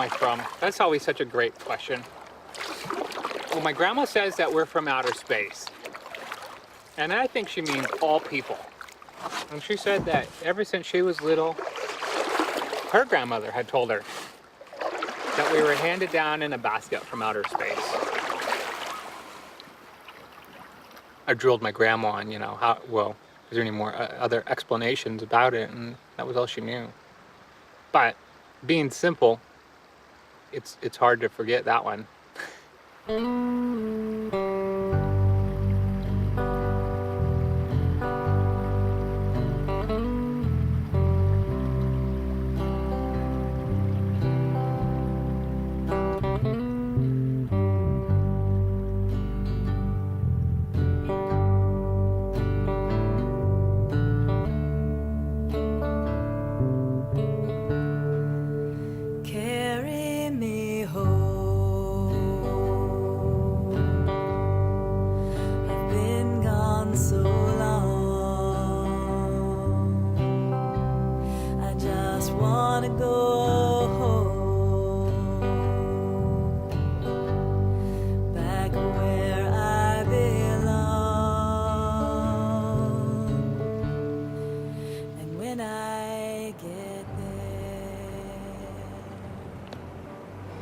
I from? That's always such a great question. Well, my grandma says that we're from outer space. And I think she means all people. And she said that ever since she was little, her grandmother had told her that we were handed down in a basket from outer space. I drilled my grandma on, you know, how, well, is there any more other explanations about it? And that was all she knew. But being simple, it's hard to forget that one.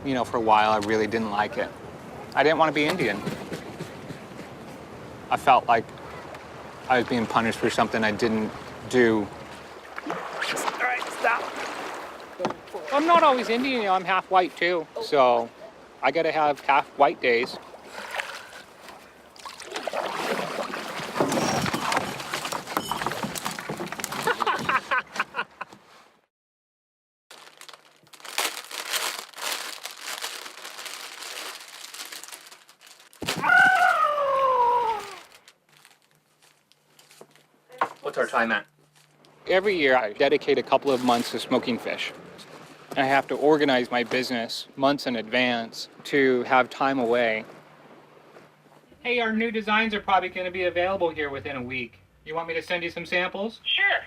You know, for a while, I really didn't like it. I didn't want to be Indian. I felt like I was being punished for something I didn't do. All right, stop. I'm not always Indian, you know, I'm half white too. So I gotta have half white days. What's our time at? Every year, I dedicate a couple of months to smoking fish. I have to organize my business months in advance to have time away. Hey, our new designs are probably going to be available here within a week. You want me to send you some samples? Sure.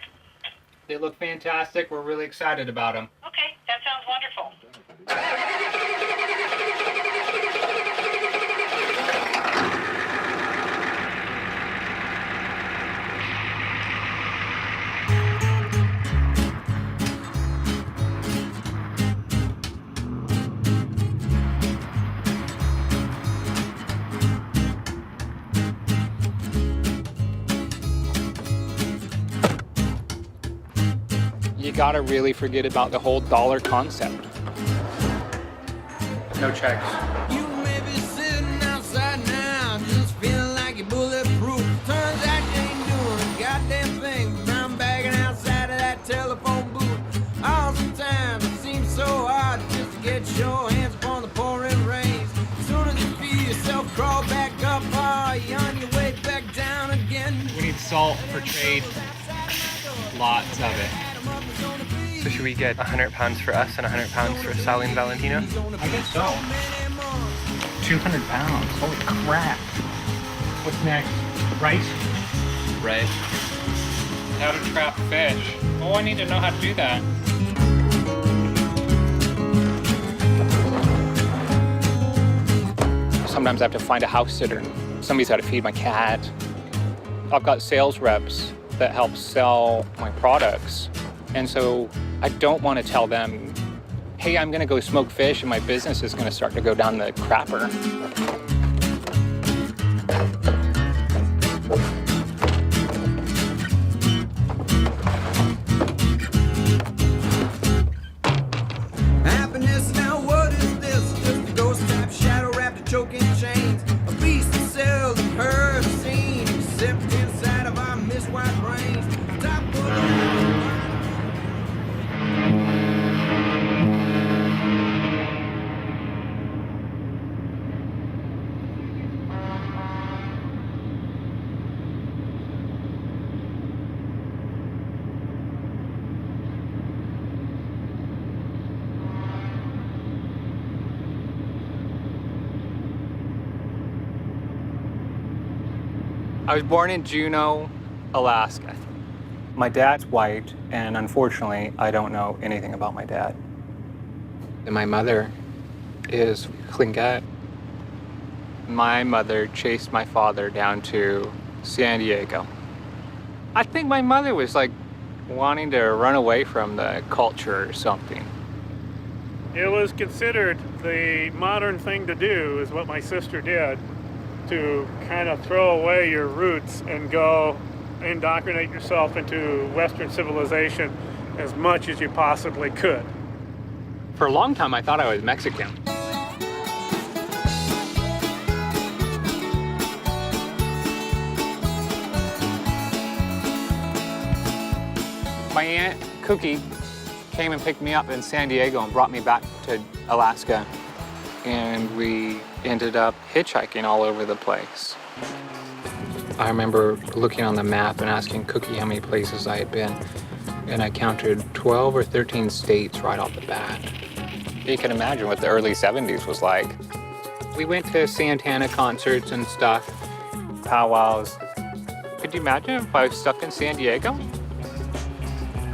They look fantastic. We're really excited about them. Okay, that sounds wonderful. You gotta really forget about the whole dollar concept. No checks. You may be sitting outside now, just feeling like you're bulletproof. Turns out you ain't doing a goddamn thing, but I'm bagging outside of that telephone booth. Oftentimes it seems so hard just to get your hands upon the pouring rains. As soon as you feel yourself crawl back up, you're on your way back down again. We need salt for trade. Lots of it. So should we get 100 pounds for us and 100 pounds for Sally and Valentino? I guess so. 200 pounds. Holy crap. What's next? Rice? Right. How to trap fish. Oh, I need to know how to do that. Sometimes I have to find a house sitter. Somebody's got to feed my cat. I've got sales reps that help sell my products. And so I don't want to tell them, hey, I'm going to go smoke fish and my business is going to start to go down the crapper. Happiness now, what is this? Just a ghost type shadow wrapped in choking chains. A beast that seldom heard or seen, except inside of our mist-white brains. Top I was born in Juneau, Alaska. My dad's white, and unfortunately, I don't know anything about my dad. And my mother is Tlingit. My mother chased my father down to San Diego. I think my mother was like wanting to run away from the culture or something. It was considered the modern thing to do, is what my sister did, to kind of throw away your roots and go indoctrinate yourself into Western civilization as much as you possibly could. For a long time, I thought I was Mexican. My aunt, Cookie, came and picked me up in San Diego and brought me back to Alaska. And we ended up hitchhiking all over the place. I remember looking on the map and asking Cookie how many places I had been. And I counted 12 or 13 states right off the bat. You can imagine what the early 70s was like. We went to Santana concerts and stuff, powwows. Could you imagine if I was stuck in San Diego?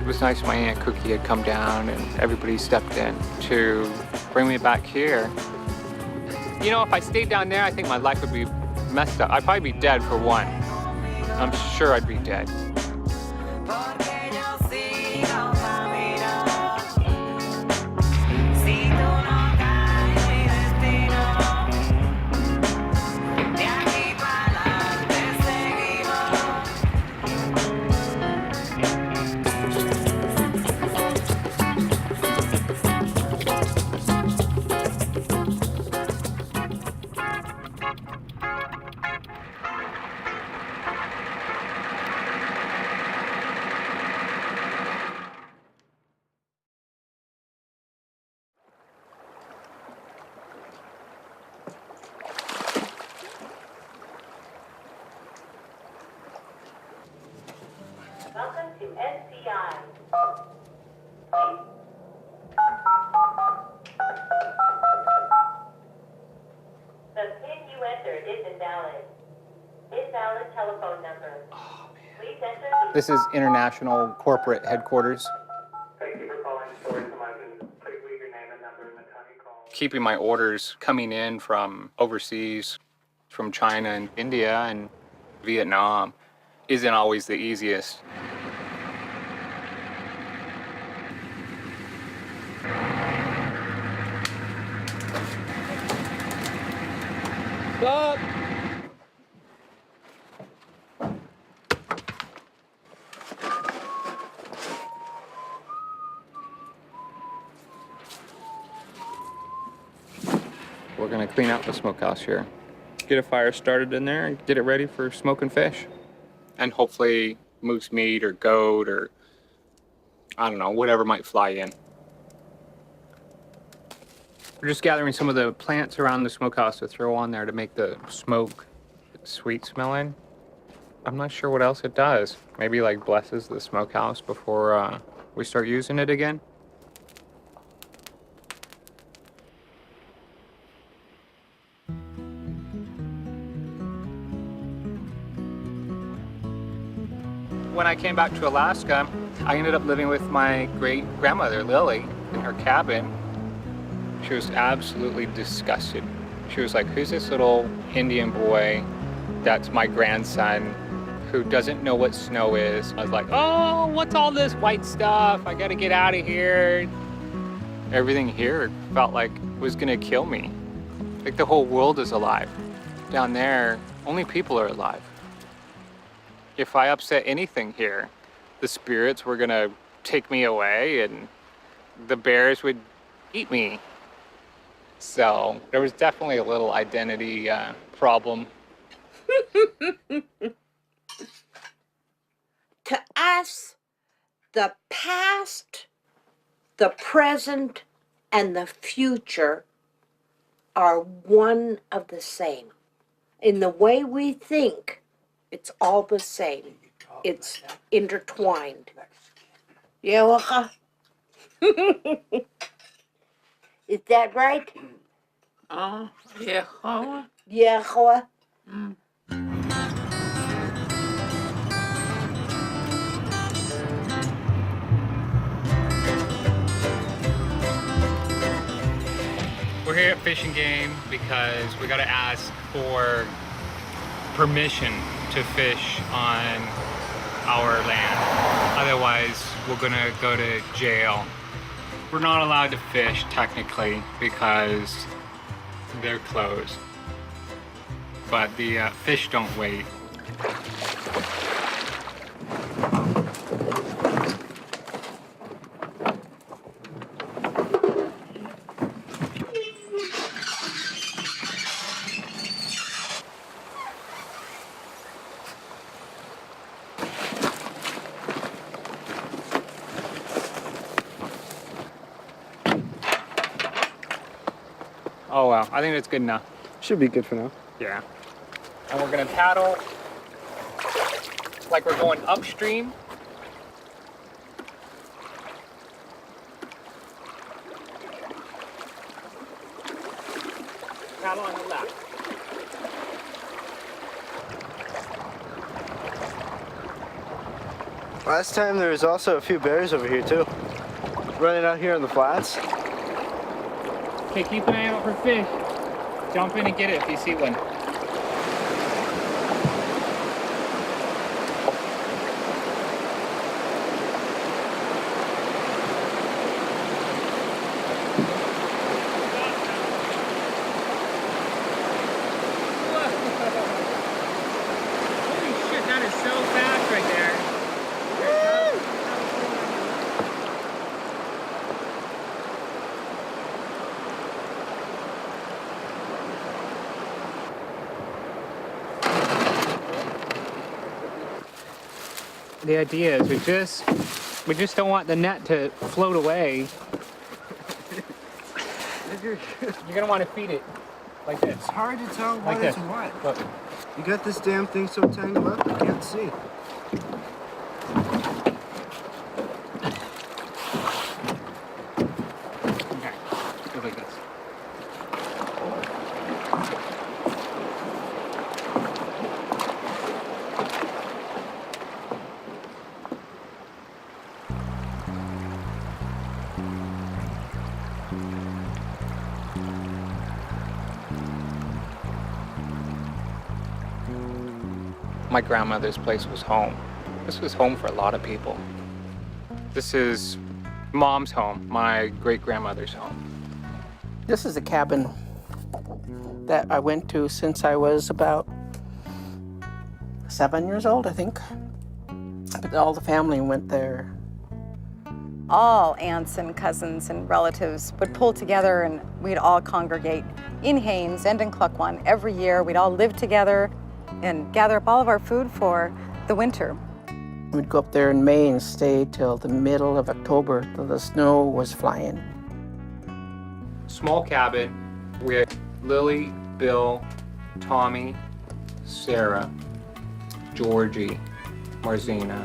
It was nice my Aunt Cookie had come down and everybody stepped in to bring me back here. You know, if I stayed down there, I think my life would be messed up. I'd probably be dead for one. I'm sure I'd be dead. Welcome to NCI. The PIN you entered is invalid. Invalid telephone number. Please enter the... This is international corporate headquarters. Thank you for calling Stories of Legend. Please leave your name and number in the time you call. Keeping my orders coming in from overseas, from China and India and Vietnam, isn't always the easiest. Up. We're gonna clean out the smokehouse here. Get a fire started in there and get it ready for smoking fish. And hopefully moose meat or goat or, I don't know, whatever might fly in. We're just gathering some of the plants around the smokehouse to throw on there to make the smoke sweet smelling. I'm not sure what else it does. Maybe like blesses the smokehouse before we start using it again. When I came back to Alaska, I ended up living with my great-grandmother, Lily, in her cabin. She was absolutely disgusted. She was like, who's this little Indian boy that's my grandson who doesn't know what snow is? I was like, oh, what's all this white stuff? I gotta get out of here. Everything here felt like it was gonna kill me. Like the whole world is alive. Down there, only people are alive. If I upset anything here, the spirits were gonna take me away and the bears would eat me. So there was definitely a little identity problem. To us, the past, the present, and the future are one of the same. In the way we think, it's all the same. It's intertwined. Yeah, Waka? Is that right? Yeah. Yeah, Hoa? We're here at Fish and Game because we gotta ask for permission to fish on our land. Otherwise, we're gonna go to jail. We're not allowed to fish technically because they're closed. But the fish don't wait. Oh well, I think that's good enough. Should be good for now. Yeah. And we're gonna paddle like we're going upstream. Paddle on the left. Last time there was also a few bears over here too. Running out here on the flats. Okay, keep an eye out for fish. Jump in and get it if you see one. Holy shit, that is so fast right there. The idea is we just don't want the net to float away. You're gonna want to feed it like this. It's hard to tell Like what this. is what. Look. You got this damn thing so tangled up I can't see. Okay. Go like this. My grandmother's place was home. This was home for a lot of people. This is Mom's home, my great-grandmother's home. This is a cabin that I went to since I was about 7 years old, I think. But all the family went there. All aunts and cousins and relatives would pull together and we'd all congregate in Haines and in Cluckwan every year. We'd all live together and gather up all of our food for the winter. We'd go up there in May and stay till the middle of October till the snow was flying. Small cabin with Lily, Bill, Tommy, Sarah, Georgie, Marzina,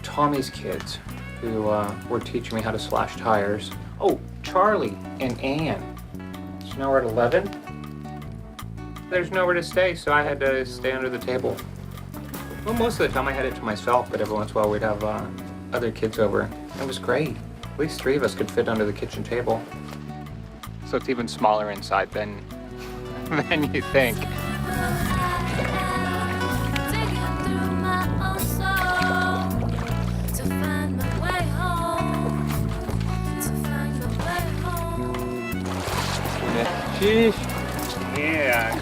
Tommy's kids who were teaching me how to slash tires. Oh, Charlie and Ann. So now we're at 11. There's nowhere to stay, so I had to stay under the table. Well, most of the time I had it to myself, but every once in a while we'd have other kids over. It was great. At least 3 of us could fit under the kitchen table. So it's even smaller inside than you think. Sheesh. Yeah.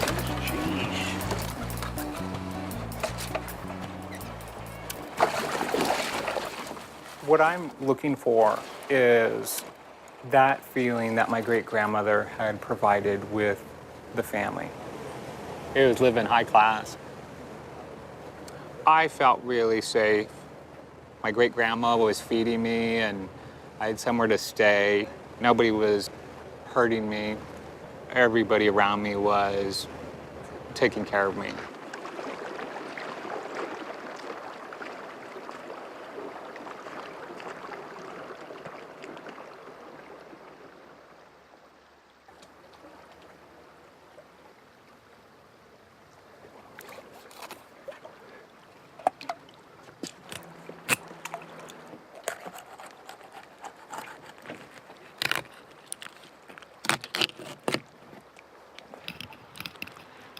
What I'm looking for is that feeling that my great-grandmother had provided with the family. It was living high class. I felt really safe. My great-grandma was feeding me and I had somewhere to stay. Nobody was hurting me. Everybody around me was taking care of me.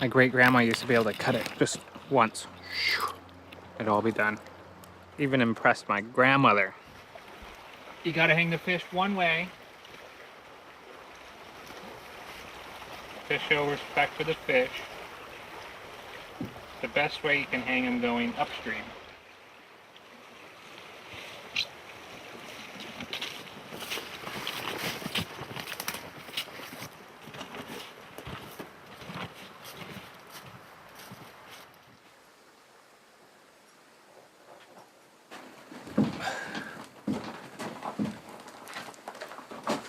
My great-grandma used to be able to cut it just once. It'd all be done. Even impressed my grandmother. You gotta hang the fish one way. To show respect to the fish. The best way you can hang them going upstream.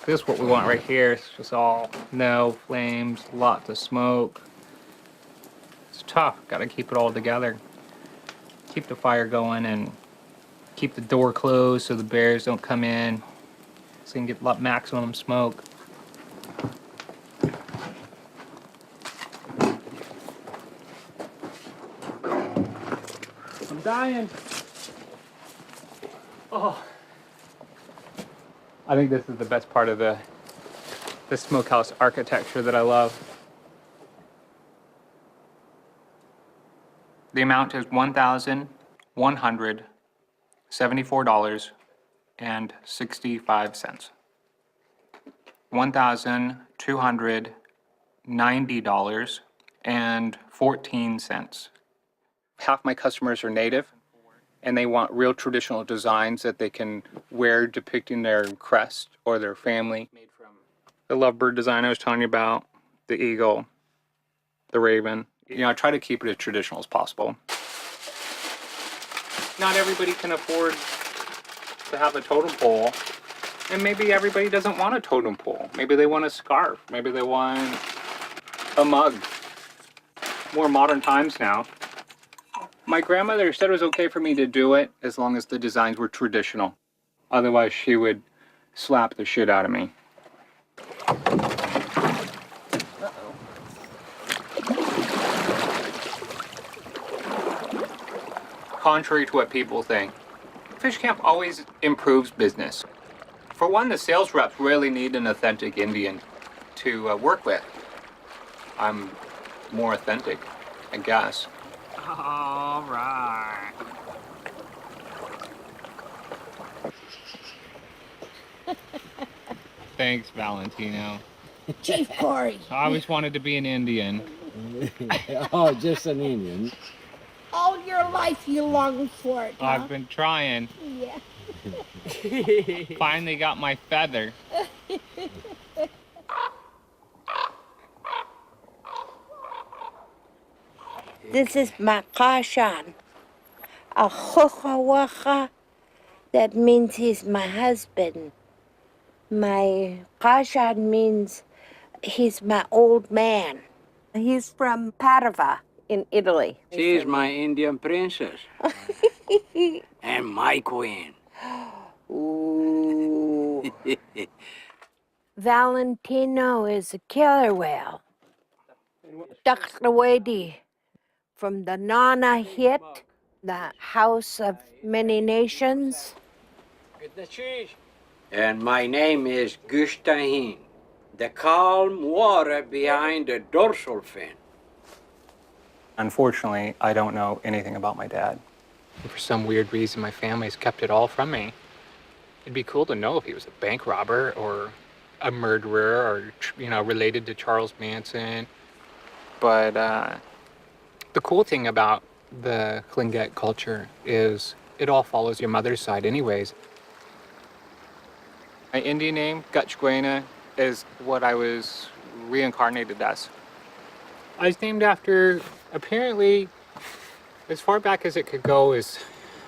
This is what we want right here. It's just all no flames, lots of smoke. It's tough. Got to keep it all together. Keep the fire going and keep the door closed so the bears don't come in. So you can get maximum smoke. I'm dying. Oh. I think this is the best part of the smokehouse architecture that I love. The amount is $1,174.65. $1,290.14. Half my customers are native, and they want real traditional designs that they can wear depicting their crest or their family. Made from the lovebird design I was telling you about, the eagle, the raven. You know, I try to keep it as traditional as possible. Not everybody can afford to have a totem pole, and maybe everybody doesn't want a totem pole. Maybe they want a scarf. Maybe they want a mug. More modern times now. My grandmother said it was okay for me to do it as long as the designs were traditional. Otherwise, she would slap the shit out of me. Contrary to what people think, fish camp always improves business. For one, the sales reps really need an authentic Indian to work with. I'm more authentic, I guess. All right. Thanks, Valentino. Chief Corey. I always wanted to be an Indian. Oh, just an Indian. All your life you longed for it, huh? I've been trying. Yeah. Finally got my feather. This is my kashan. A hokawaha. That means he's my husband. My kashan means he's my old man. He's from Padova in Italy. She's my Indian princess. And my queen. Ooh. Valentino is a killer whale. Daklawedi from the Nana hit, the House of Many Nations. And my name is Gustahin, the calm water behind the dorsal fin. Unfortunately, I don't know anything about my dad. For some weird reason, my family's kept it all from me. It'd be cool to know if he was a bank robber or a murderer or, you know, related to Charles Manson. But the cool thing about the Tlingit culture is it all follows your mother's side anyways. My Indian name, Gutchguena, is what I was reincarnated as. I was named after, apparently, as far back as it could go, is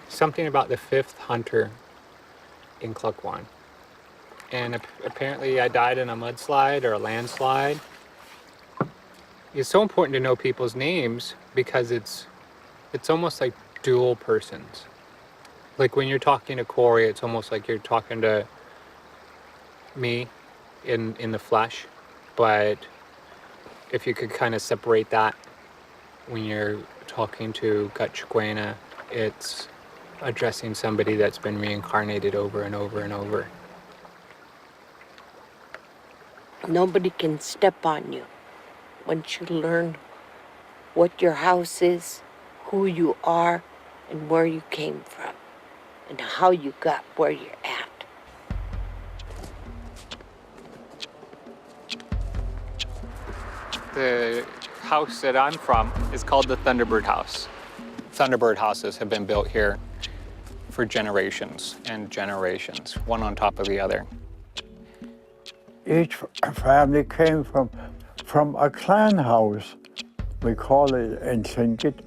something about the 5th hunter in Klukwan. And apparently I died in a mudslide or a landslide. It's so important to know people's names because it's almost like dual persons. Like when you're talking to Corey, it's almost like you're talking to me in the flesh. But if you could kind of separate that when you're talking to Gutchguena, it's addressing somebody that's been reincarnated over and over and over. Nobody can step on you once you learn what your house is, who you are, and where you came from, and how you got where you're at. The house that I'm from is called the Thunderbird House. Thunderbird houses have been built here for generations and generations, one on top of the other. Each family came from a clan house. We call it in Tlingit,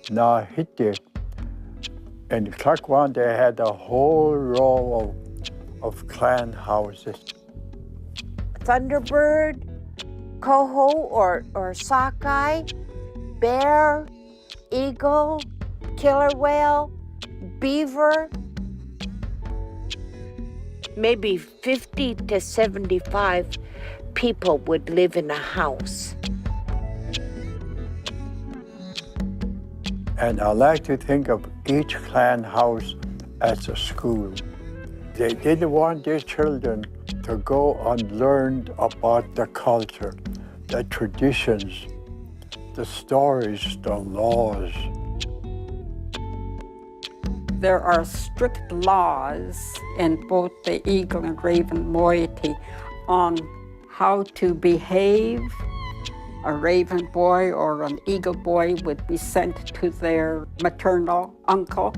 Nahiti. In Klakwan, they had a whole row of clan houses. Thunderbird, coho or sockeye, bear, eagle, killer whale, beaver. Maybe 50 to 75 people would live in a house. And I like to think of each clan house as a school. They didn't want their children to go unlearned about the culture, the traditions, the stories, the laws. There are strict laws in both the Eagle and Raven moiety on how to behave. A Raven boy or an Eagle boy would be sent to their maternal uncle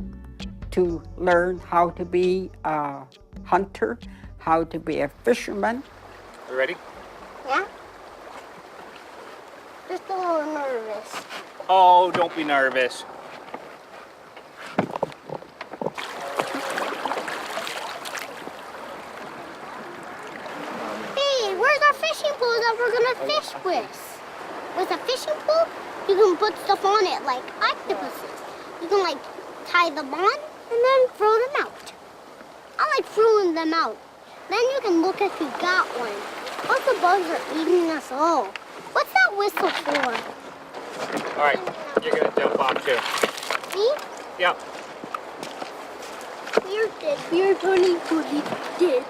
to learn how to be a hunter, how to be a fisherman. You ready? Yeah? Just a little nervous. Oh, don't be nervous. Hey, where's our fishing pool that we're gonna fish with? With a fishing pool, you can put stuff on it like octopuses. You can like tie them on and then throw them out. I like throwing them out. Then you can look if you got one. All the bugs are eating us all. What's that whistle for? All right, you're gonna jump off too. Me? Yep. We're dead. We're turning to be dead.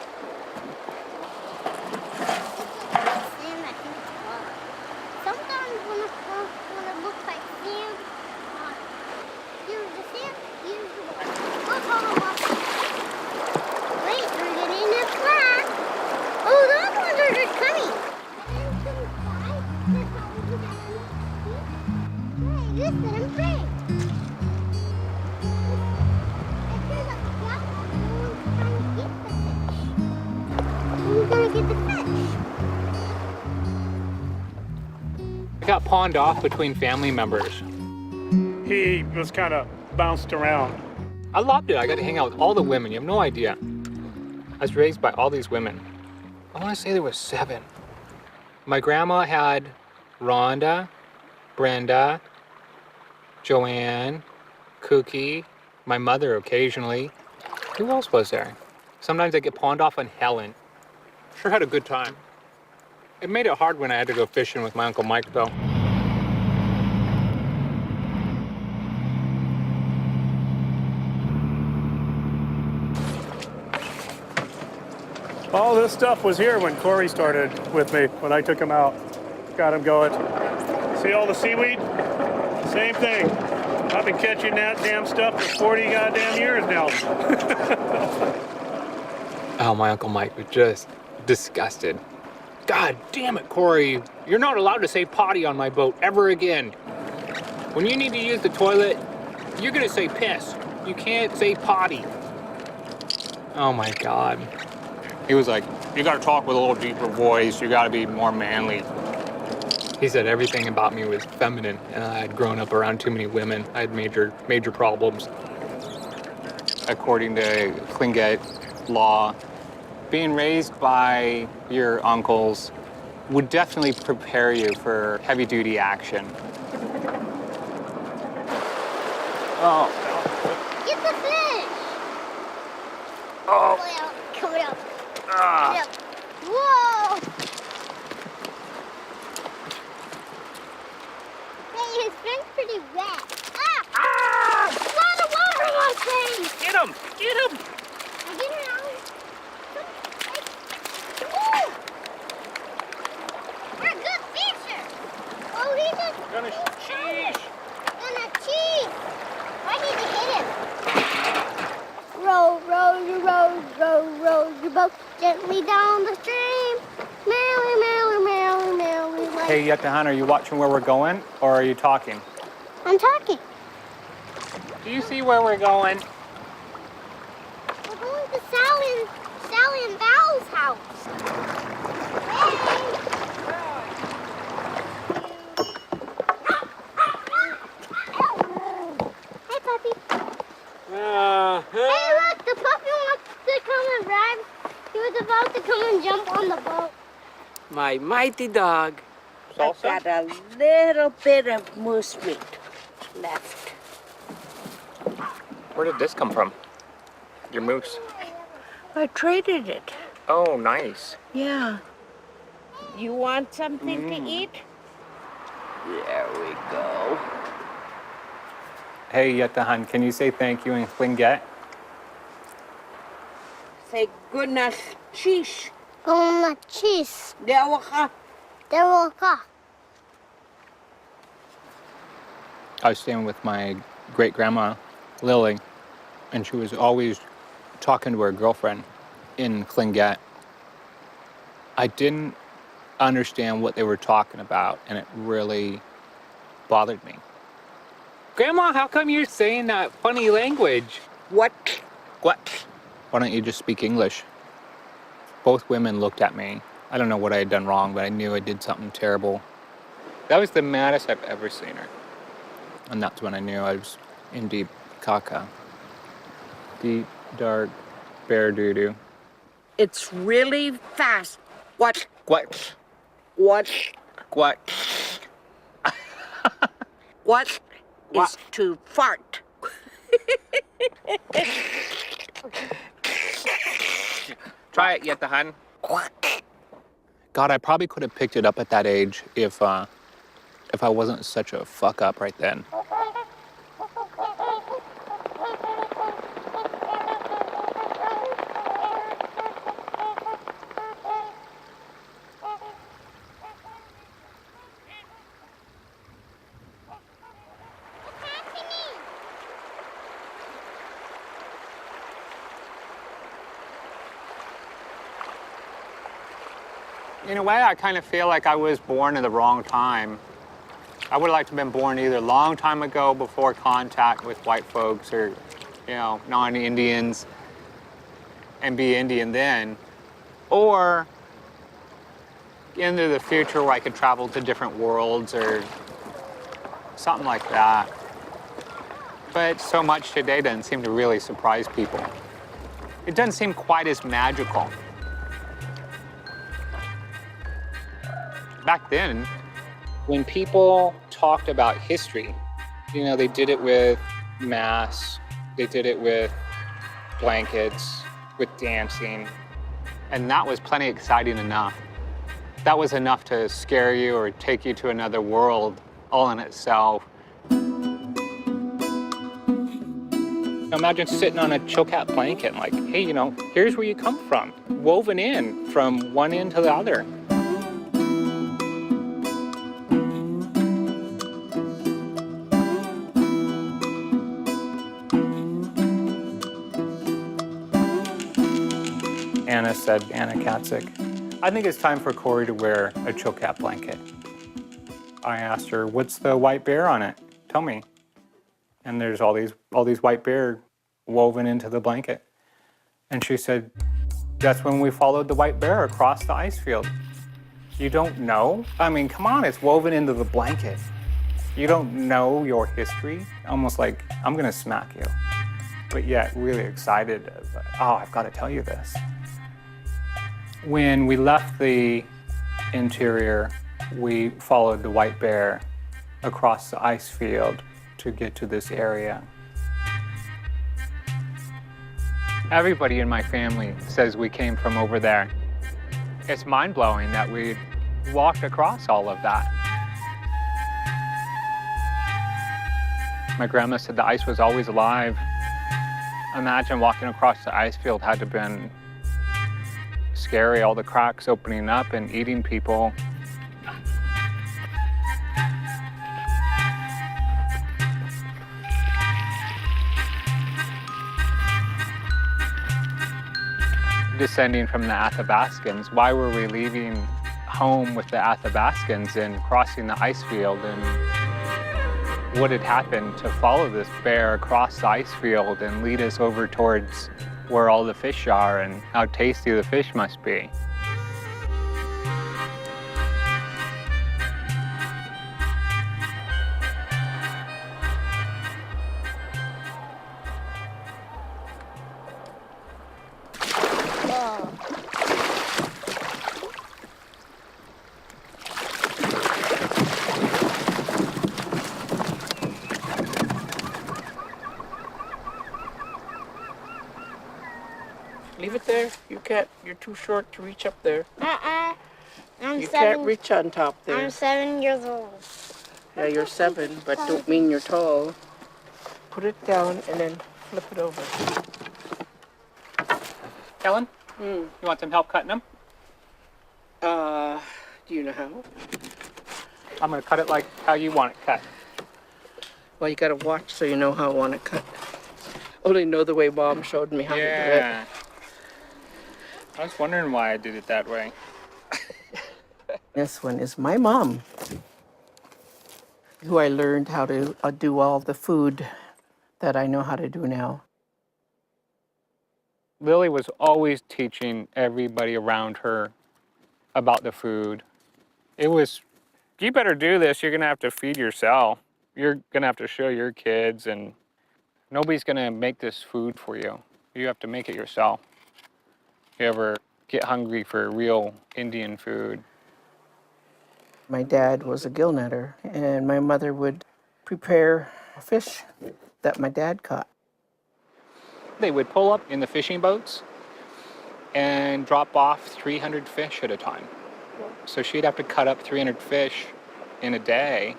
Sometimes when it looks like sand, here's the sand, here's the water. Look all the water. Wait, we're getting a flat. Oh, those ones are just coming. Hey, this is great. Who's gonna get the fish? I got pawned off between family members. He was kind of bounced around. I loved it. I got to hang out with all the women. You have no idea. I was raised by all these women. I want to say there was 7. My grandma had Rhonda, Brenda, Joanne, Cookie, my mother occasionally. Who else was there? Sometimes I get pawned off on Helen. Sure had a good time. It made it hard when I had to go fishing with my Uncle Mike, though. All this stuff was here when Corey started with me, when I took him out. Got him going. See all the seaweed? Same thing. I've been catching that damn stuff for 40 goddamn years now. Oh, my Uncle Mike was just disgusted. God damn it, Corey. You're not allowed to say potty on my boat ever again. When you need to use the toilet, you're gonna say piss. You can't say potty. Oh my God. He was like, you gotta talk with a little deeper voice. You gotta be more manly. He said everything about me was feminine, and I had grown up around too many women. I had major problems. According to Tlingit law, being raised by your uncles would definitely prepare you for heavy-duty action. Oh. Get the fish! Oh. Come out. Ah. Yep. Whoa! Hey, his fin's pretty wet. Ah! Ah! A lot of water on my face! Get him! Get him! I get it out. Woo! We're good fishers. Oh, he just Gonna cheese. Gonna cheese. I need to hit him. Row, row, you row, row, row, your boat gently down the stream. Merrily, merrily, merrily, merrily. Like... Hey, Yetahan, are you watching where we're going, or are you talking? I'm talking. Do you see where we're going? We're going to Sally and Val's house. Hey. Hey, puppy. Hey, look, the puppy wants to come and ride. He was about to come and jump on the boat. My mighty dog. I've got a little bit of moose meat left. Where did this come from? Your moose? I traded it. Oh, nice. Yeah. You want something to eat? There we go. Hey, Yetahan, can you say thank you in Tlingit? Say goodness cheese. Gonna cheese. Dewaka. Dewaka. I was staying with my great-grandma, Lily, and she was always talking to her girlfriend in Tlingit. I didn't understand what they were talking about, and it really bothered me. Grandma, how come you're saying that funny language? What? What? Why don't you just speak English? Both women looked at me. I don't know what I had done wrong, but I knew I did something terrible. That was the maddest I've ever seen her. And that's when I knew I was in deep caca. Deep, dark, bear doo-doo. It's really fast. What? What? What? What? What is to fart? Try it, Yetahan. God, I probably could have picked it up at that age if I wasn't such a fuck up right then. In a way, I kind of feel like I was born in the wrong time. I would have liked to have been born either a long time ago before contact with white folks or, non-Indians and be Indian then, or into the future where I could travel to different worlds or something like that. But so much today doesn't seem to really surprise people. It doesn't seem quite as magical. Back then, when people talked about history, they did it with masks, they did it with blankets, with dancing, and that was plenty exciting enough. That was enough to scare you or take you to another world all in itself. Imagine sitting on a chilcat blanket like, hey, here's where you come from, woven in from one end to the other. Anna Katzik, I think it's time for Corey to wear a chilcat blanket. I asked her, what's the white bear on it? Tell me. And there's all these white bear woven into the blanket. And she said, that's when we followed the white bear across the ice field. You don't know? I mean, come on, it's woven into the blanket. You don't know your history? Almost like, I'm gonna smack you. But yet, really excited, I've gotta tell you this. When we left the interior, we followed the white bear across the ice field to get to this area. Everybody in my family says we came from over there. It's mind-blowing that we walked across all of that. My grandma said the ice was always alive. Imagine walking across the ice field had to have been scary, all the cracks opening up and eating people. descending from the Athabascans. Why were we leaving home with the Athabascans and crossing the ice field? And what had happened to follow this bear across the ice field and lead us over towards where all the fish are and how tasty the fish must be? Leave it there. You can't. You're too short to reach up there. I'm You 7. can't reach on top there. I'm 7 years old. Yeah, you're 7, but don't mean you're tall. Put it down and then flip it over. Ellen, you want some help cutting them? Do you know how? I'm gonna cut it like how you want it cut. Well, you gotta watch so you know how I want it cut. Only know the way Mom showed me how to do it. I was wondering why I did it that way. This one is my mom, who I learned how to do all the food that I know how to do now. Lily was always teaching everybody around her about the food. It was, you better do this, you're gonna have to feed yourself. You're gonna have to show your kids, and nobody's gonna make this food for you. You have to make it yourself. If you ever get hungry for real Indian food. My dad was a gill netter, and my mother would prepare fish that my dad caught. They would pull up in the fishing boats and drop off 300 fish at a time. So she'd have to cut up 300 fish in a day,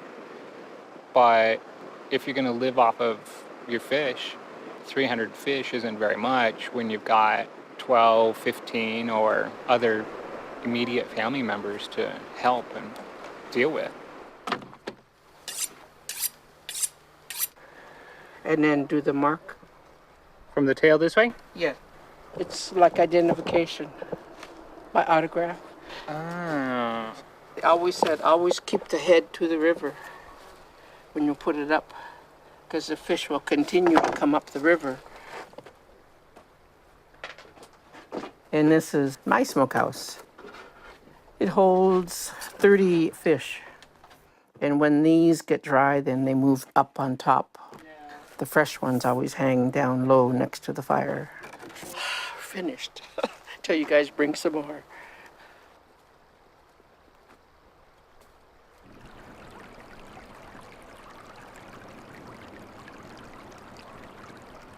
but if you're gonna live off of your fish, 300 fish isn't very much when you've got 12, 15, or other immediate family members to help and deal with. And then do the mark. From the tail this way? Yeah. It's like identification, my autograph. Ah. They always said, always keep the head to the river when you put it up, because the fish will continue to come up the river. And this is my smokehouse. It holds 30 fish. And when these get dry, then they move up on top. The fresh ones always hang down low next to the fire. Finished. Till you guys bring some more.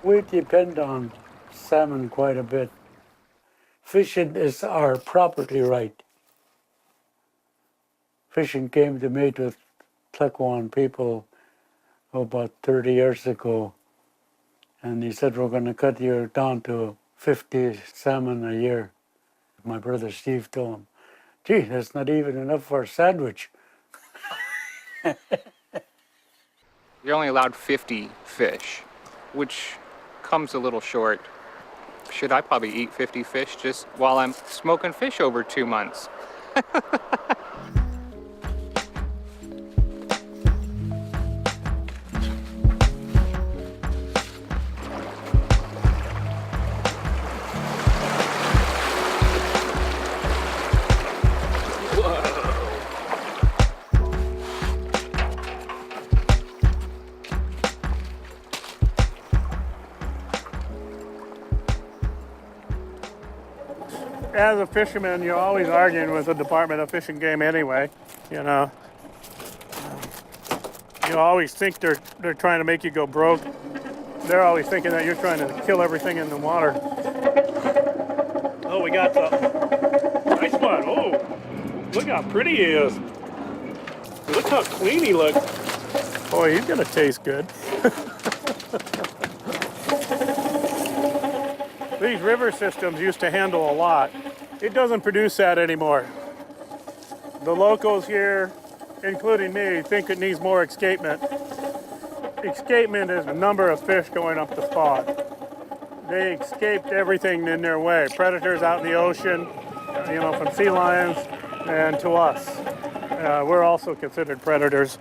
We depend on salmon quite a bit. Fishing is our property right. Fishing came to meet with Tlecwan people about 30 years ago, and he said, we're going to cut you down to 50 salmon a year. My brother Steve told him, gee, that's not even enough for a sandwich. You're only allowed 50 fish, which comes a little short. Should I probably eat 50 fish just while I'm smoking fish over 2 months? As a fisherman, you're always arguing with the Department of Fish and Game anyway, you know. You always think they're trying to make you go broke. They're always thinking that you're trying to kill everything in the water. Oh, we got the nice one. Oh, look how pretty he is. Look how clean he looks. Boy, he's gonna taste good. These river systems used to handle a lot. It doesn't produce that anymore. The locals here, including me, think it needs more escapement. Escapement is the number of fish going up the spot. they escaped everything in their way. Predators out in the ocean, you know, from sea lions and to us. We're also considered predators.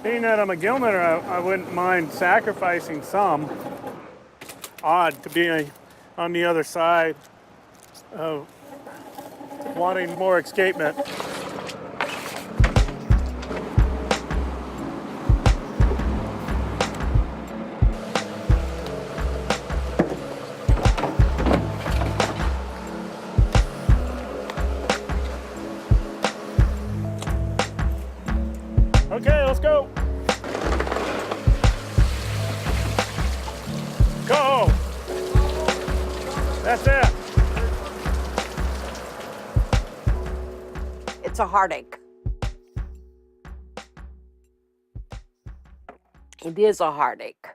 Being that I'm a gillnetter, I wouldn't mind sacrificing some. Odd to be on the other side of wanting more escapement. Okay, let's go. Go. That's it. It's a heartache. It is a heartache.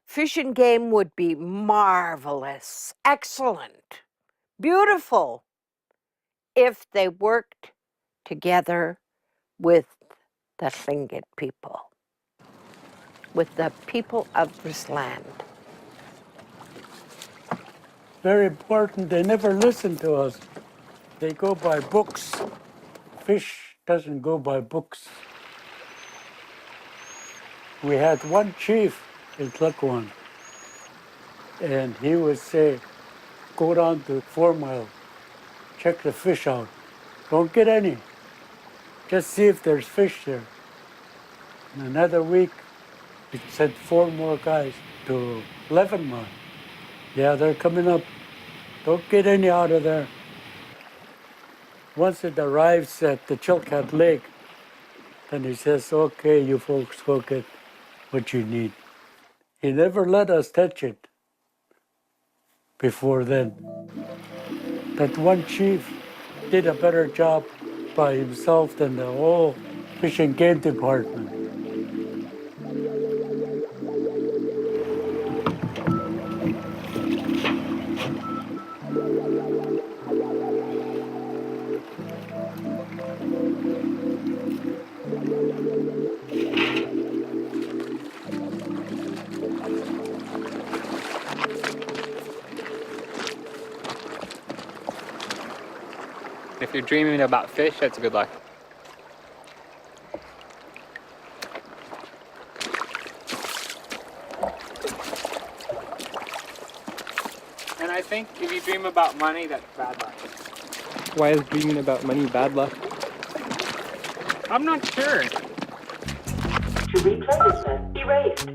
Fish and Game would be marvelous, excellent, beautiful if they worked together with the Tlingit people, with the people of this land. Very important, they never listen to us. They go by books. Fish doesn't go by books. We had one chief in Tlukwan, and he would say, go down to 4 Mile, check the fish out. Don't get any. Just see if there's fish there. In another week, he sent 4 more guys to 11 Mile. Yeah, they're coming up. Don't get any out of there. Once it arrives at the Chilkat Lake, then he says, okay, you folks go get what you need. He never let us touch it before then. That one chief did a better job by himself than the whole Fish and Game department. If you're dreaming about fish, that's good luck. And I think if you dream about money, that's bad luck. Why is dreaming about money bad luck? I'm not sure. To replay this set, erased.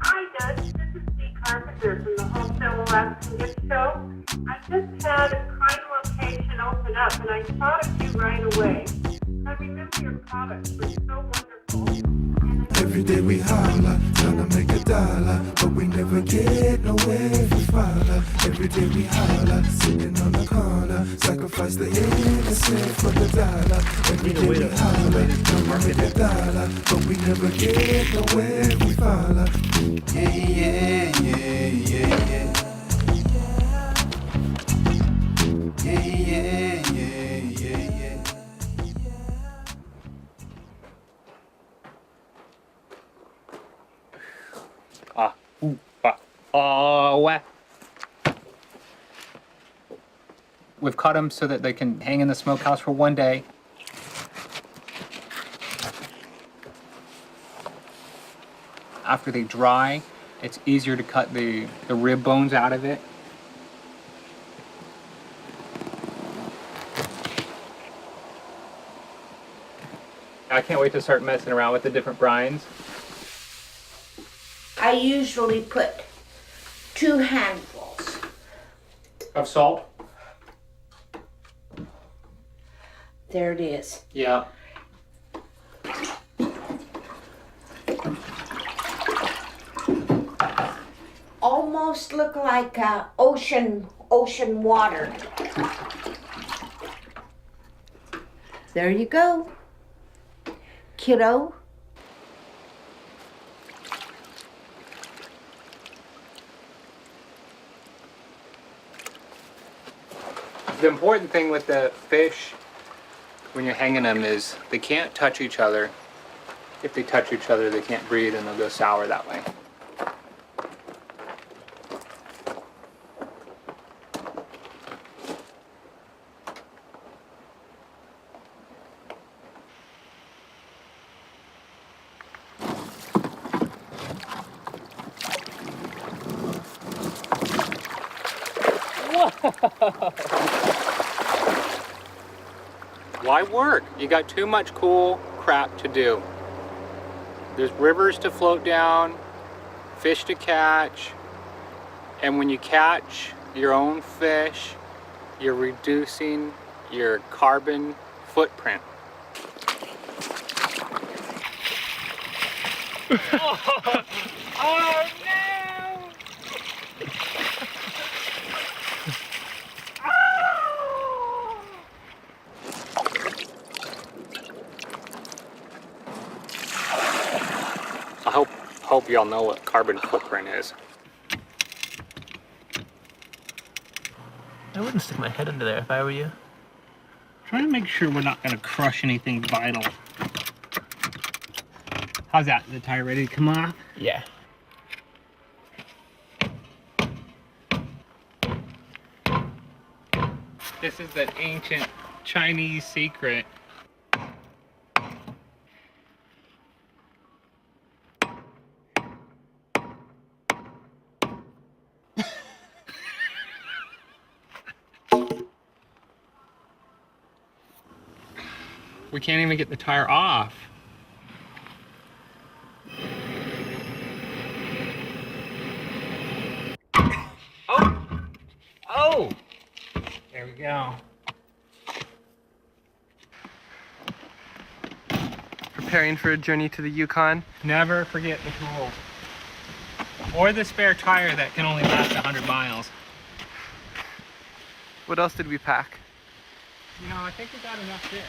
Hi, Doug. This is Steve Carpenter from the Wholesale Alaskan Gift Show. I just had a prime location open up, and I thought of you right away. I remember your products were so wonderful. Every day we holler, trying to make a dollar, but we never get nowhere if we follow. Every day we holler, sitting on the corner, sacrifice the innocent for the dollar. Every day we holler, trying to make a dollar, but we never get nowhere if we follow. Yeah, yeah, yeah, yeah, yeah. Yeah, yeah, yeah, yeah, yeah. We've caught them so that they can hang in the smokehouse for one day. After they dry, it's easier to cut the rib bones out of it. I can't wait to start messing around with the different brines. I usually put 2 handfuls. Of salt? There it is. Yeah. Almost look like ocean water. There you go, kiddo. The important thing with the fish when you're hanging them is they can't touch each other. If they touch each other, they can't breed and they'll go sour that way. Why work? You got too much cool crap to do. There's rivers to float down, fish to catch, and when you catch your own fish, you're reducing your carbon footprint. Oh no! I hope y'all know what carbon footprint is. I wouldn't stick my head under there if I were you. Trying to make sure we're not going to crush anything vital. How's that? Is the tire ready to come off? Yeah. This is the ancient Chinese secret. We can't even get the tire off. Oh! There we go. Preparing for a journey to the Yukon. Never forget the tools. Or the spare tire that can only last 100 miles. What else did we pack? You know, I think we got enough fish.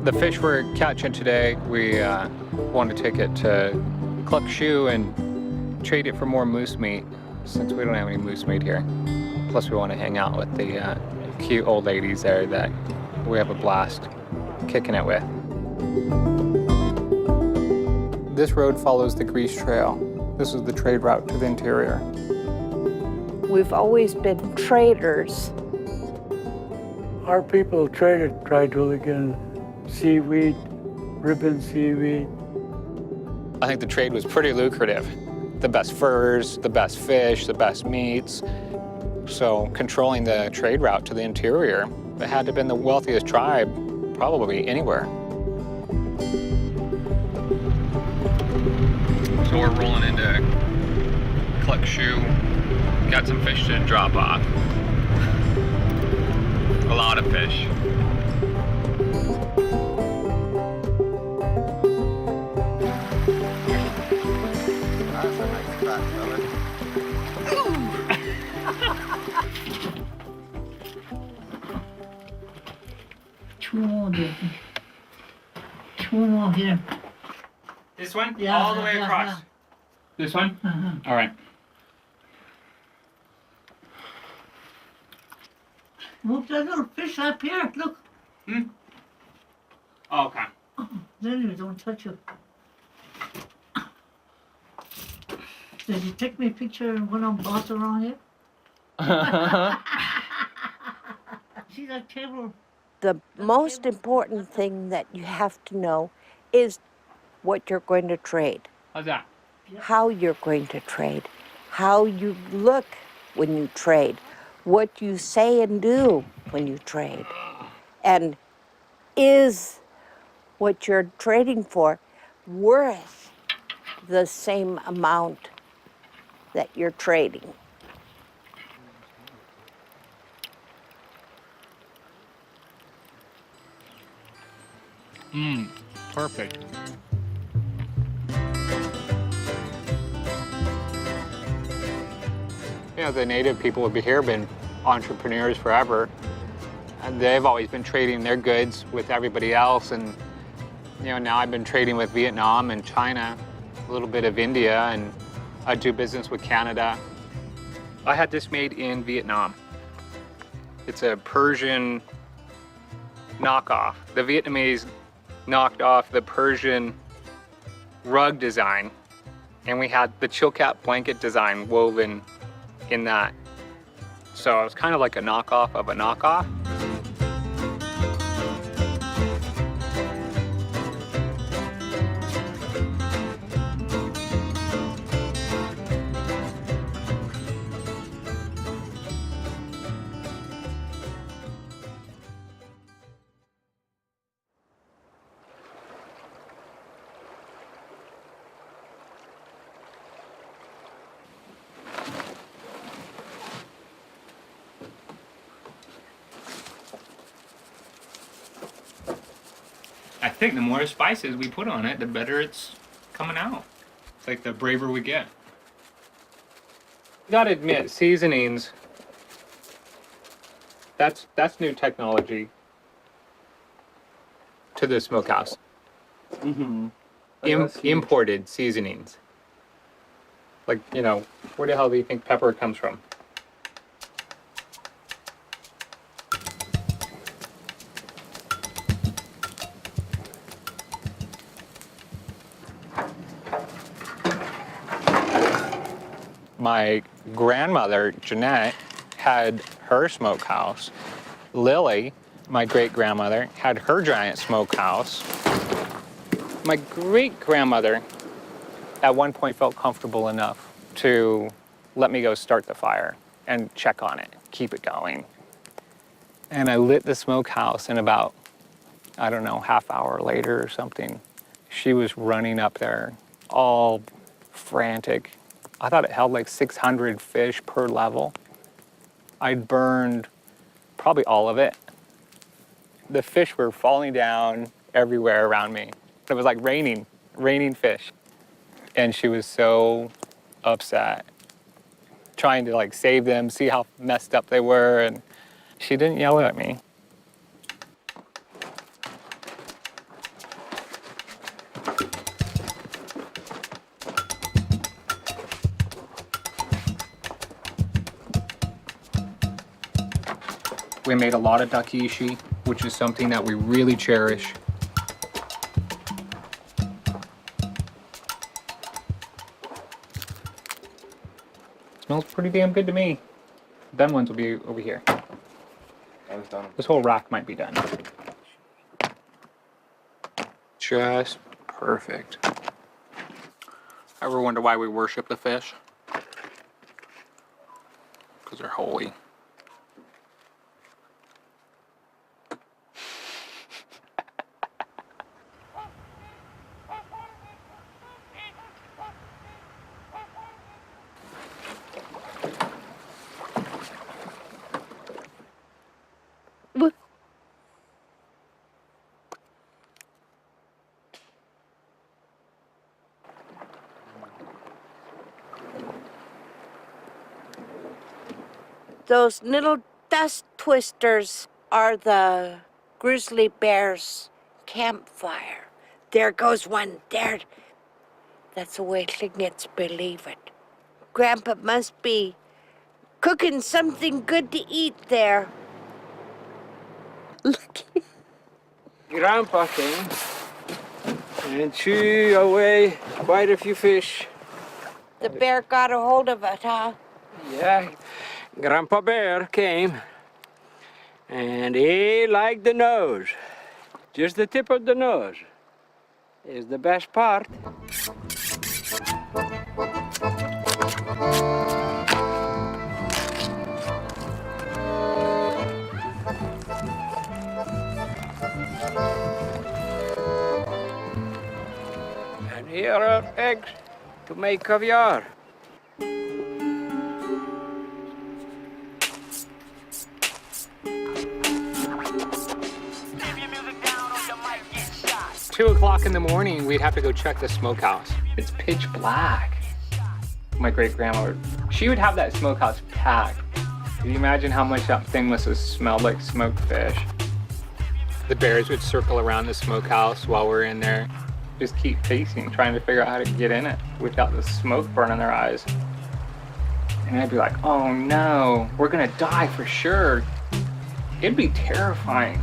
The fish we're catching today, we want to take it to Cluck Shoe and trade it for more moose meat, since we don't have any moose meat here. Plus we want to hang out with the cute old ladies there that we have a blast kicking it with. This road follows the Grease Trail. This is the trade route to the interior. We've always been traders. Our people traded Tri-Duligan seaweed, ribbon seaweed. I think the trade was pretty lucrative. The best furs, the best fish, the best meats. So controlling the trade route to the interior, it had to have been the wealthiest tribe probably anywhere. So we're rolling into Cluck Shoe. Got some fish to drop off. A lot of fish. That's a nice fat fella. Two more there. Two more here. This one? Yeah, all the way yeah, across. yeah. This one? All right. Look, that little fish up here. Look. Oh, okay. Then you don't touch it. Did you take me a picture when I'm boss around here? See that table? The most important thing that you have to know is what you're going to trade, How's that? how you're going to trade, how you look when you trade, what you say and do when you trade, and is what you're trading for worth the same amount that you're trading. Perfect. You know, the native people over here have been entrepreneurs forever, and they've always been trading their goods with everybody else. And you know, now I've been trading with Vietnam and China, a little bit of India, and I do business with Canada. I had this made in Vietnam. It's a Persian knockoff. The Vietnamese knocked off the Persian rug design, and we had the chill cap blanket design woven in that. So it was kind of like a knockoff of a knockoff. think the more spices we put on it, the better it's coming out. It's like the braver we get. You gotta admit, seasonings, that's new technology to the smokehouse. Mm-hmm. Imported seasonings. Like, you know, where the hell do you think pepper comes from? My grandmother, Jeanette, had her smokehouse. Lily, my great-grandmother, had her giant smokehouse. My great-grandmother at one point felt comfortable enough to let me go start the fire and check on it, keep it going. And I lit the smokehouse, and about, I don't know, half hour later or something, she was running up there, all frantic. I thought it held like 600 fish per level. I'd burned probably all of it. The fish were falling down everywhere around me. It was like raining fish. And she was so upset, trying to like save them, see how messed up they were, and she didn't yell at me. We made a lot of dakishi, which is something that we really cherish. Smells pretty damn good to me. Done ones will be over here. This whole rack might be done. Just perfect. Ever wonder why we worship the fish? Because they're holy. Those little dust twisters are the grizzly bear's campfire. There goes one there. That's the way Tlingits believe it. Grandpa must be cooking something good to eat there. Look. Grandpa came and threw away quite a few fish. The bear got a hold of it, huh? Yeah, Grandpa Bear came and he liked the nose. Just the tip of the nose is the best part. And here are eggs to make caviar. Two 2:00 in the morning, we'd have to go check the smokehouse. It's pitch black. My great-grandma, she would have that smokehouse packed. Can you imagine how much that thing must have smelled like smoked fish? The bears would circle around the smokehouse while we're in there, just keep pacing, trying to figure out how to get in it without the smoke burning their eyes. And I'd be like, oh no, we're gonna die for sure. It'd be terrifying.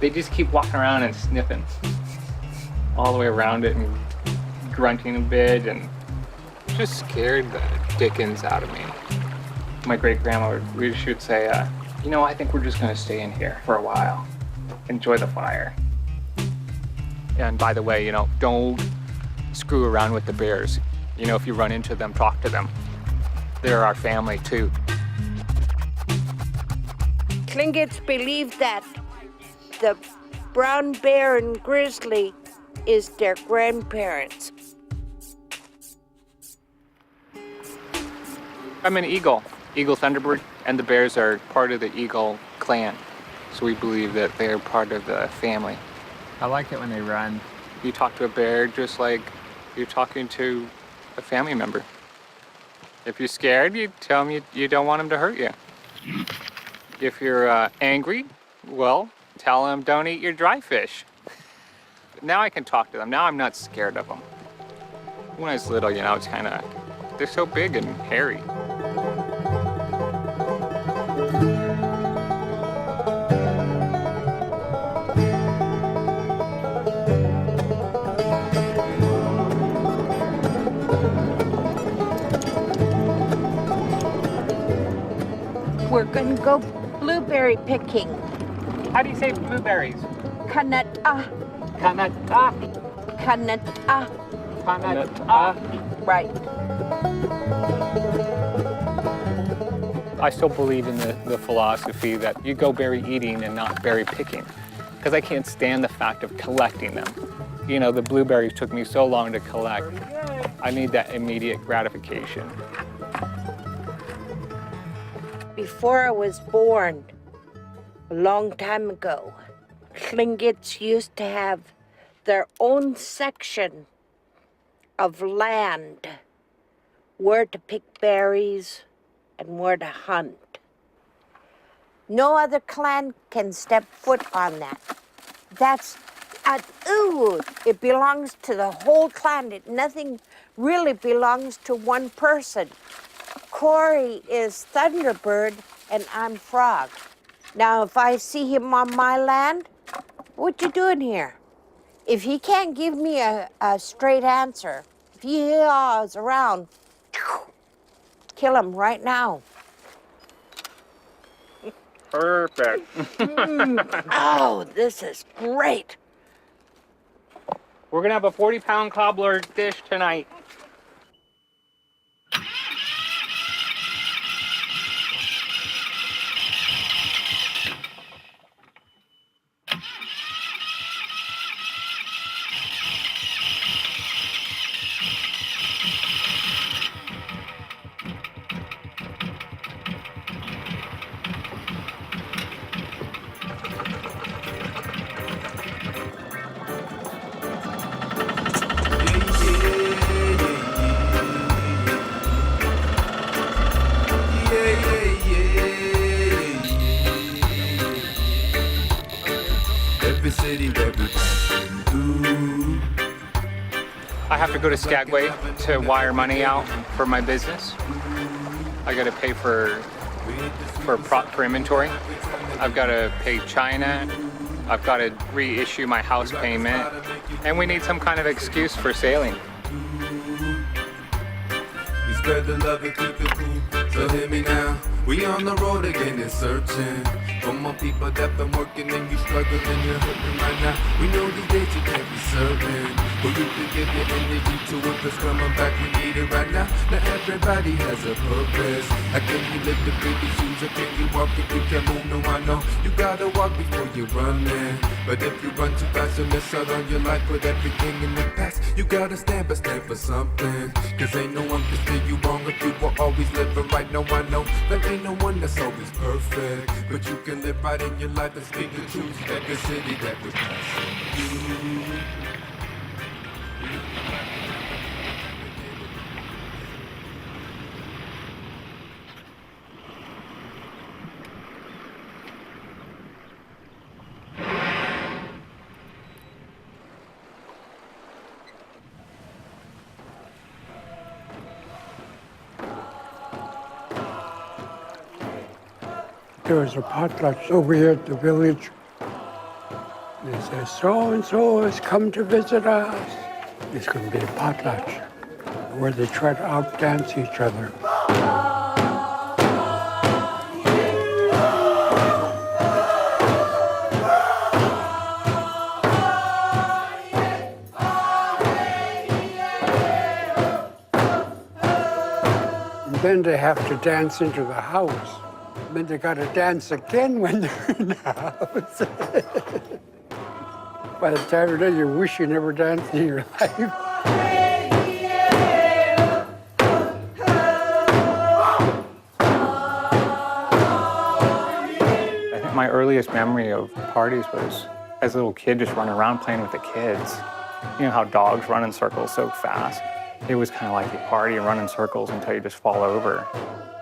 They just keep walking around and sniffing all the way around it and grunting a bit, and just scared the dickens out of me. My great-grandma would say, you know, I think we're just gonna stay in here for a while. Enjoy the fire. And by the way, you know, don't screw around with the bears. You know, if you run into them, talk to them. They're our family too. Tlingits believe that the brown bear and grizzly is their grandparents. I'm an eagle, Eagle Thunderbird, and the bears are part of the eagle clan. So we believe that they're part of the family. I like it when they run. You talk to a bear just like you're talking to a family member. If you're scared, you tell them you don't want them to hurt you. If you're angry, well, tell them don't eat your dry fish. Now I can talk to them. Now I'm not scared of them. When I was little, you know, it's kind of, they're so big and hairy. We're gonna go blueberry picking. How do you say blueberries? Kanata. Kanata. Kanata. Kanata. Right. I still believe in the philosophy that you go berry eating and not berry picking, because I can't stand the fact of collecting them. You know, the blueberries took me so long to collect. I need that immediate gratification. Before I was born, a long time ago, Tlingits used to have their own section of land where to pick berries and where to hunt. No other clan can step foot on that. That's an ood. It belongs to the whole clan. Nothing really belongs to one person. Corey is Thunderbird and I'm Frog. Now, if I see him on my land, what you doing here? If he can't give me a straight answer, if he yaws around, kill him right now. Perfect. Oh, this is great. We're gonna have a 40-pound cobbler dish tonight. Every city, every passing I have to go to Skagway to wire money out for my business. I got to pay for inventory. I've got to pay China. I've got to reissue my house payment, and we need some kind of excuse for sailing. We spread the love and keep it cool. So hear me now. We on the road again and searching for more people that been working and you struggling, you're hurting right now. We know these days you can't be serving, but you can give your energy to it, cause coming back we need it right now. Now everybody has a purpose. How can you live the baby shoes or can you walk if you can move? No, I know you gotta walk before you run, man. But if you run too fast, you'll miss out on your life with everything in the past. You gotta stand, but stand for something, cause ain't no one can steer you wrong if you will always live it right. No, I know there ain't no one that's always perfect, but you can live right in your life and speak the truth. Every city that we're passing through. There was a potluck over here at the village. They said, so-and-so has come to visit us. It's going to be a potluck where they try to outdance each other. And then they have to dance into the house. Then they got to dance again when they're in the house. By the time you're done, you wish you never danced in your life. I think my earliest memory of parties was as a little kid just running around playing with the kids. You know how dogs run in circles so fast? It was kind of like you party and run in circles until you just fall over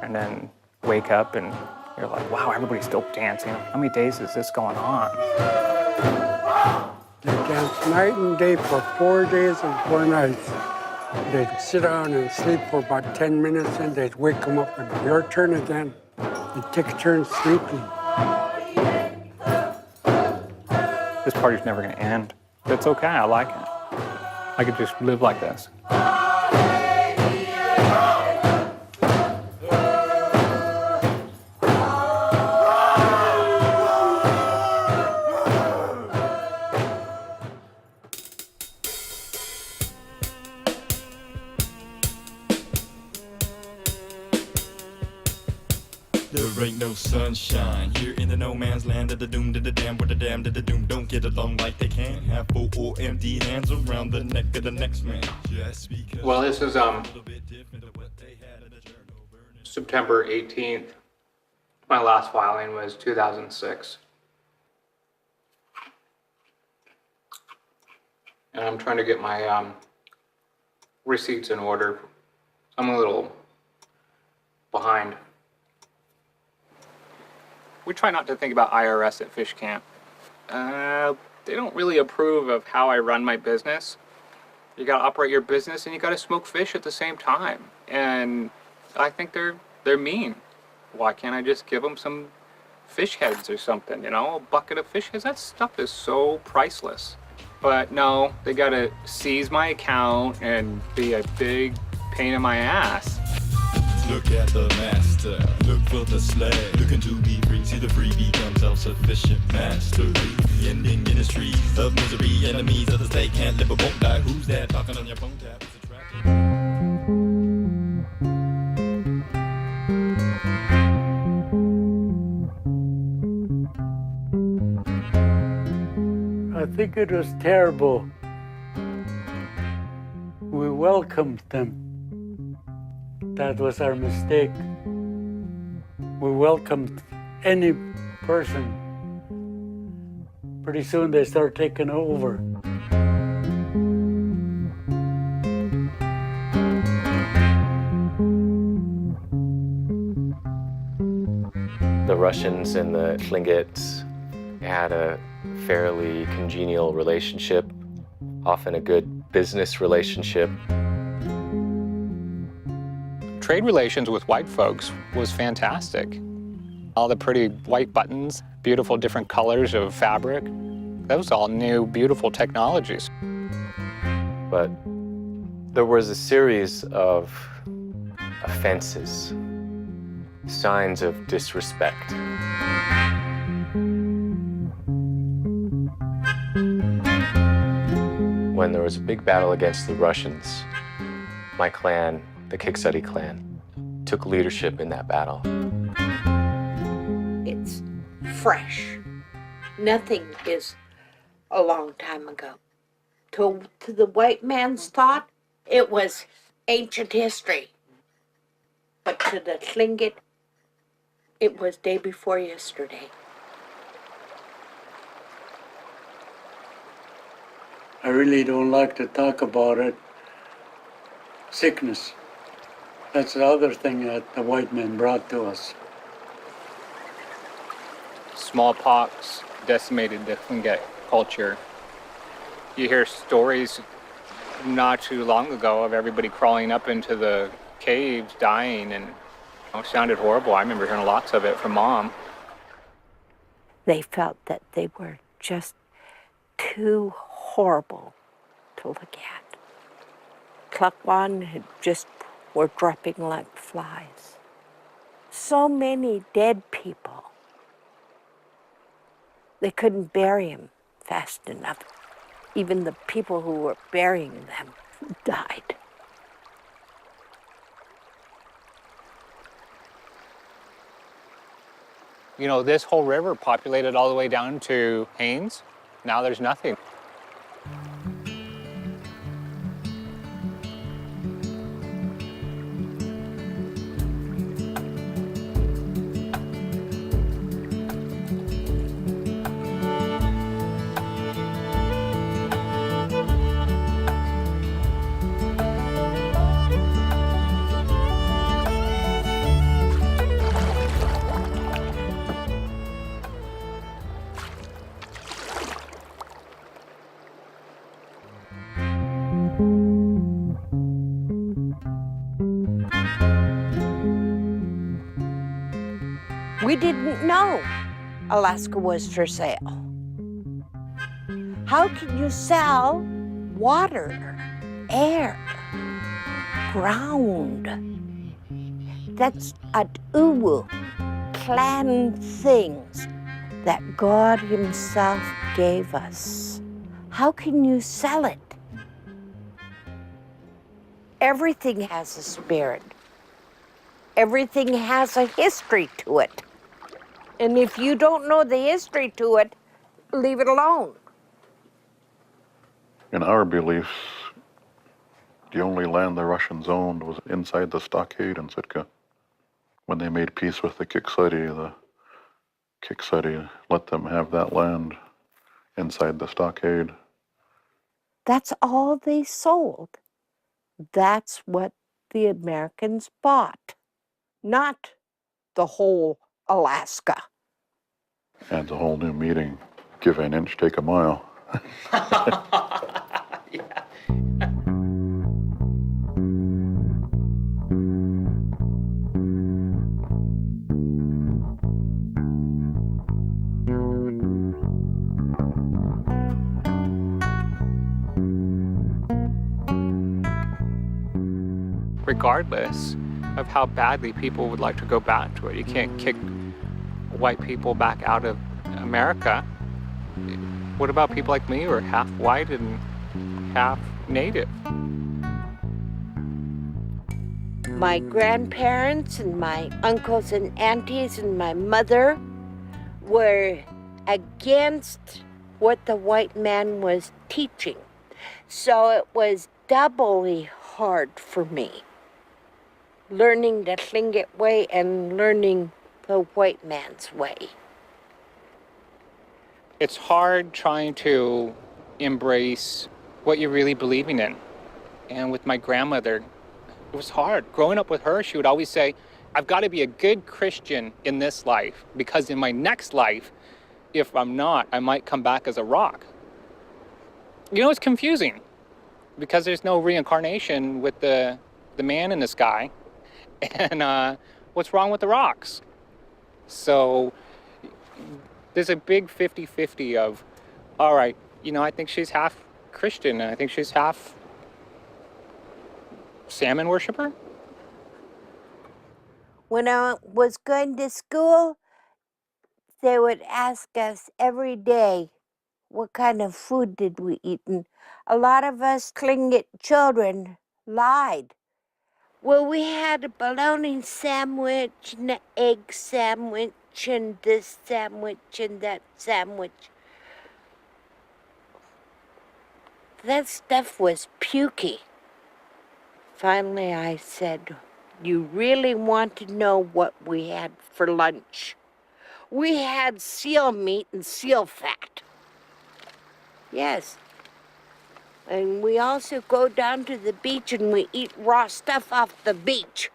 and then wake up and you're like, wow, everybody's still dancing. How many days is this going on? They dance night and day for 4 days and 4 nights. They'd sit down and sleep for about 10 minutes and they'd wake them up and your turn again. They'd take a turn sleeping. This party's never gonna end. But it's okay, I like it. I could just live like this. There ain't no sunshine here in the no man's land of the doom to the damn where the damn to the doom don't get along like they can. Have full or empty hands around the neck of the next man. Just because. Well, this is September 18th. My last filing was 2006. And I'm trying to get my receipts in order. I'm a little behind. We try not to think about IRS at fish camp. They don't really approve of how I run my business. You gotta operate your business and you gotta smoke fish at the same time. And I think they're mean. Why can't I just give them some fish heads or something, you know? A bucket of fish heads, that stuff is so priceless. But no, they gotta seize my account and be a big pain in my ass. Look at the master, look for the slave. Looking to be free, see the free becomes self-sufficient mastery. The ending industry of misery, enemies of the state can't live or won't die. Who's that talking on your phone tab? It's I think it was terrible. We welcomed them. That was our mistake. We welcomed any person. Pretty soon they start taking over. The Russians and the Tlingits had a fairly congenial relationship, often a good business relationship. Trade relations with white folks was fantastic. All the pretty white buttons, beautiful different colors of fabric, that was all new, beautiful technologies. But there was a series of offenses, signs of disrespect. When there was a big battle against the Russians, my clan, the Kiksadi clan, took leadership in that battle. It's fresh. Nothing is a long time ago. To the white man's thought, it was ancient history. But to the Tlingit, it was day before yesterday. I really don't like to talk about it. Sickness. That's the other thing that the white men brought to us. Smallpox decimated the Tlingit culture. You hear stories not too long ago of everybody crawling up into the caves, dying, and it sounded horrible. I remember hearing lots of it from Mom. They felt that they were just too horrible to look at. Klukwan had just were dropping like flies. So many dead people. They couldn't bury them fast enough. Even the people who were burying them died. You know, this whole river populated all the way down to Haines. Now there's nothing. We didn't know Alaska was for sale. How can you sell water, air, ground? That's Atuwu clan things that God Himself gave us. How can you sell it? Everything has a spirit. Everything has a history to it. And if you don't know the history to it, leave it alone. In our beliefs, the only land the Russians owned was inside the stockade in Sitka. When they made peace with the Kiksadi let them have that land inside the stockade. That's all they sold. That's what the Americans bought, not the whole Alaska. Adds a whole new meaning. Give an inch, take a mile. Yeah. Regardless of how badly people would like to go back to it, you can't kick white people back out of America. What about people like me who are half white and half native? My grandparents and my uncles and aunties and my mother were against what the white man was teaching. So it was doubly hard for me, learning the Tlingit way and learning the white man's way. It's hard trying to embrace what you're really believing in. And with my grandmother, it was hard. Growing up with her, she would always say, I've got to be a good Christian in this life because in my next life, if I'm not, I might come back as a rock. You know, it's confusing because there's no reincarnation with the man in the sky. And what's wrong with the rocks? So there's a big 50-50 of, all right, you know, I think she's half Christian and I think she's half salmon worshiper. When I was going to school, they would ask us every day, what kind of food did we eat? And a lot of us Tlingit children lied. Well, we had a bologna sandwich and an egg sandwich and this sandwich and that sandwich. That stuff was pukey. Finally, I said, you really want to know what we had for lunch? We had seal meat and seal fat. Yes. And we also go down to the beach and we eat raw stuff off the beach.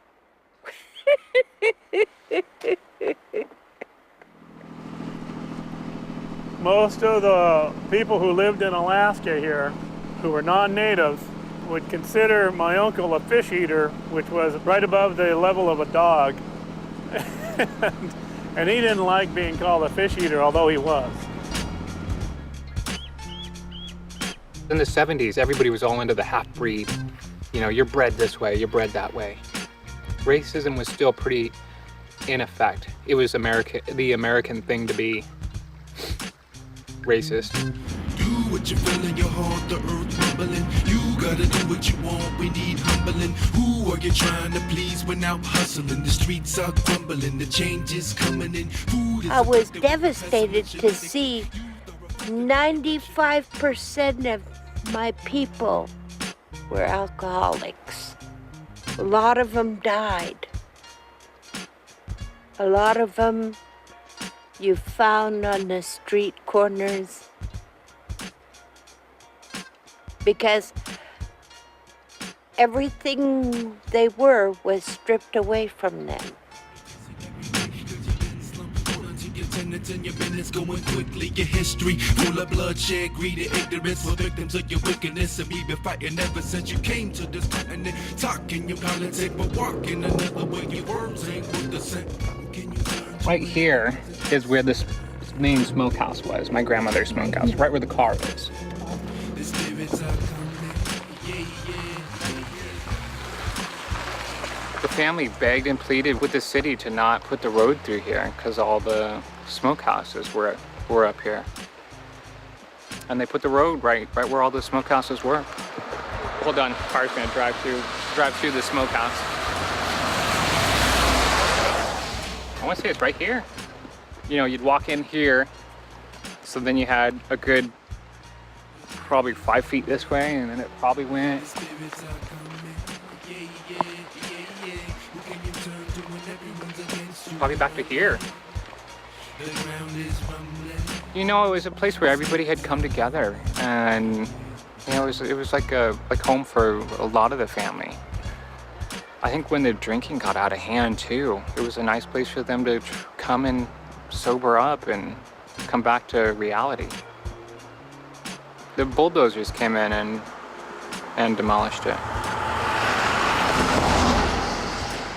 Most of the people who lived in Alaska here, who were non-natives, would consider my uncle a fish eater, which was right above the level of a dog. And he didn't like being called a fish eater, although he was. In the 70s, everybody was all into the half-breed. You know, you're bred this way, you're bred that way. Racism was still pretty in effect. It was the American thing to be racist. Do what you feel in your heart, the earth rumbling. You gotta do what you want, we need humbling. Who are you trying to please when out hustling? The streets are crumbling, the change is coming in. I was devastated to see 95% of my people were alcoholics. A lot of them died. A lot of them you found on the street corners because everything they were was stripped away from them. In your minutes going quickly, your history full of bloodshed, greed, and ignorance for victims of your wickedness. And we've been fighting ever since you came to this continent. Talking your politics, but walking another way. Your words ain't worth the same. Can you learn? Right here is where this main smokehouse was, my grandmother's smokehouse, right where the car is. The family begged and pleaded with the city to not put the road through here because all the smokehouses were up here. And they put the road right where all the smokehouses were. Hold on, car's gonna drive through the smokehouse. I wanna say it's right here. You know, you'd walk in here, so then you had a good probably 5 feet this way, and then it probably went probably back to here. You know, it was a place where everybody had come together, and you know, it was like home for a lot of the family. I think when the drinking got out of hand too, it was a nice place for them to come and sober up and come back to reality. The bulldozers came in and demolished it.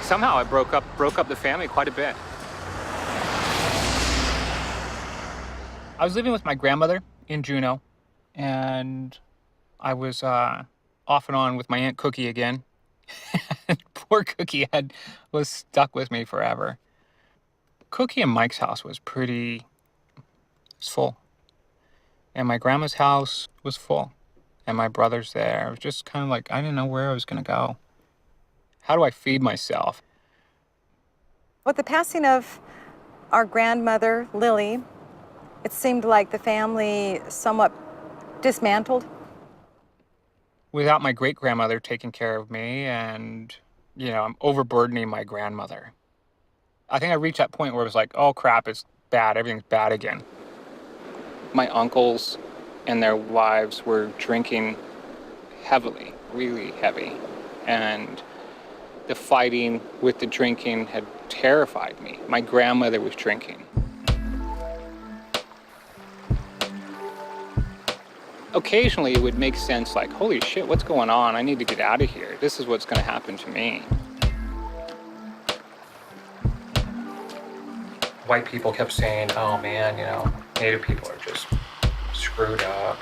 Somehow it broke up the family quite a bit. I was living with my grandmother in Juneau, and I was off and on with my Aunt Cookie again. Poor Cookie was stuck with me forever. Cookie and Mike's house was full. And my grandma's house was full. And my brother's there. It was just kind of like, I didn't know where I was gonna go. How do I feed myself? With the passing of our grandmother, Lily, it seemed like the family somewhat dismantled. Without my great-grandmother taking care of me, and, you know, I'm overburdening my grandmother. I think I reached that point where it was like, oh crap, it's bad, everything's bad again. My uncles and their wives were drinking heavily, really heavy. And the fighting with the drinking had terrified me. My grandmother was drinking. Occasionally it would make sense, like, holy shit, what's going on? I need to get out of here. This is what's gonna happen to me. White people kept saying, oh man, you know, Native people are just screwed up.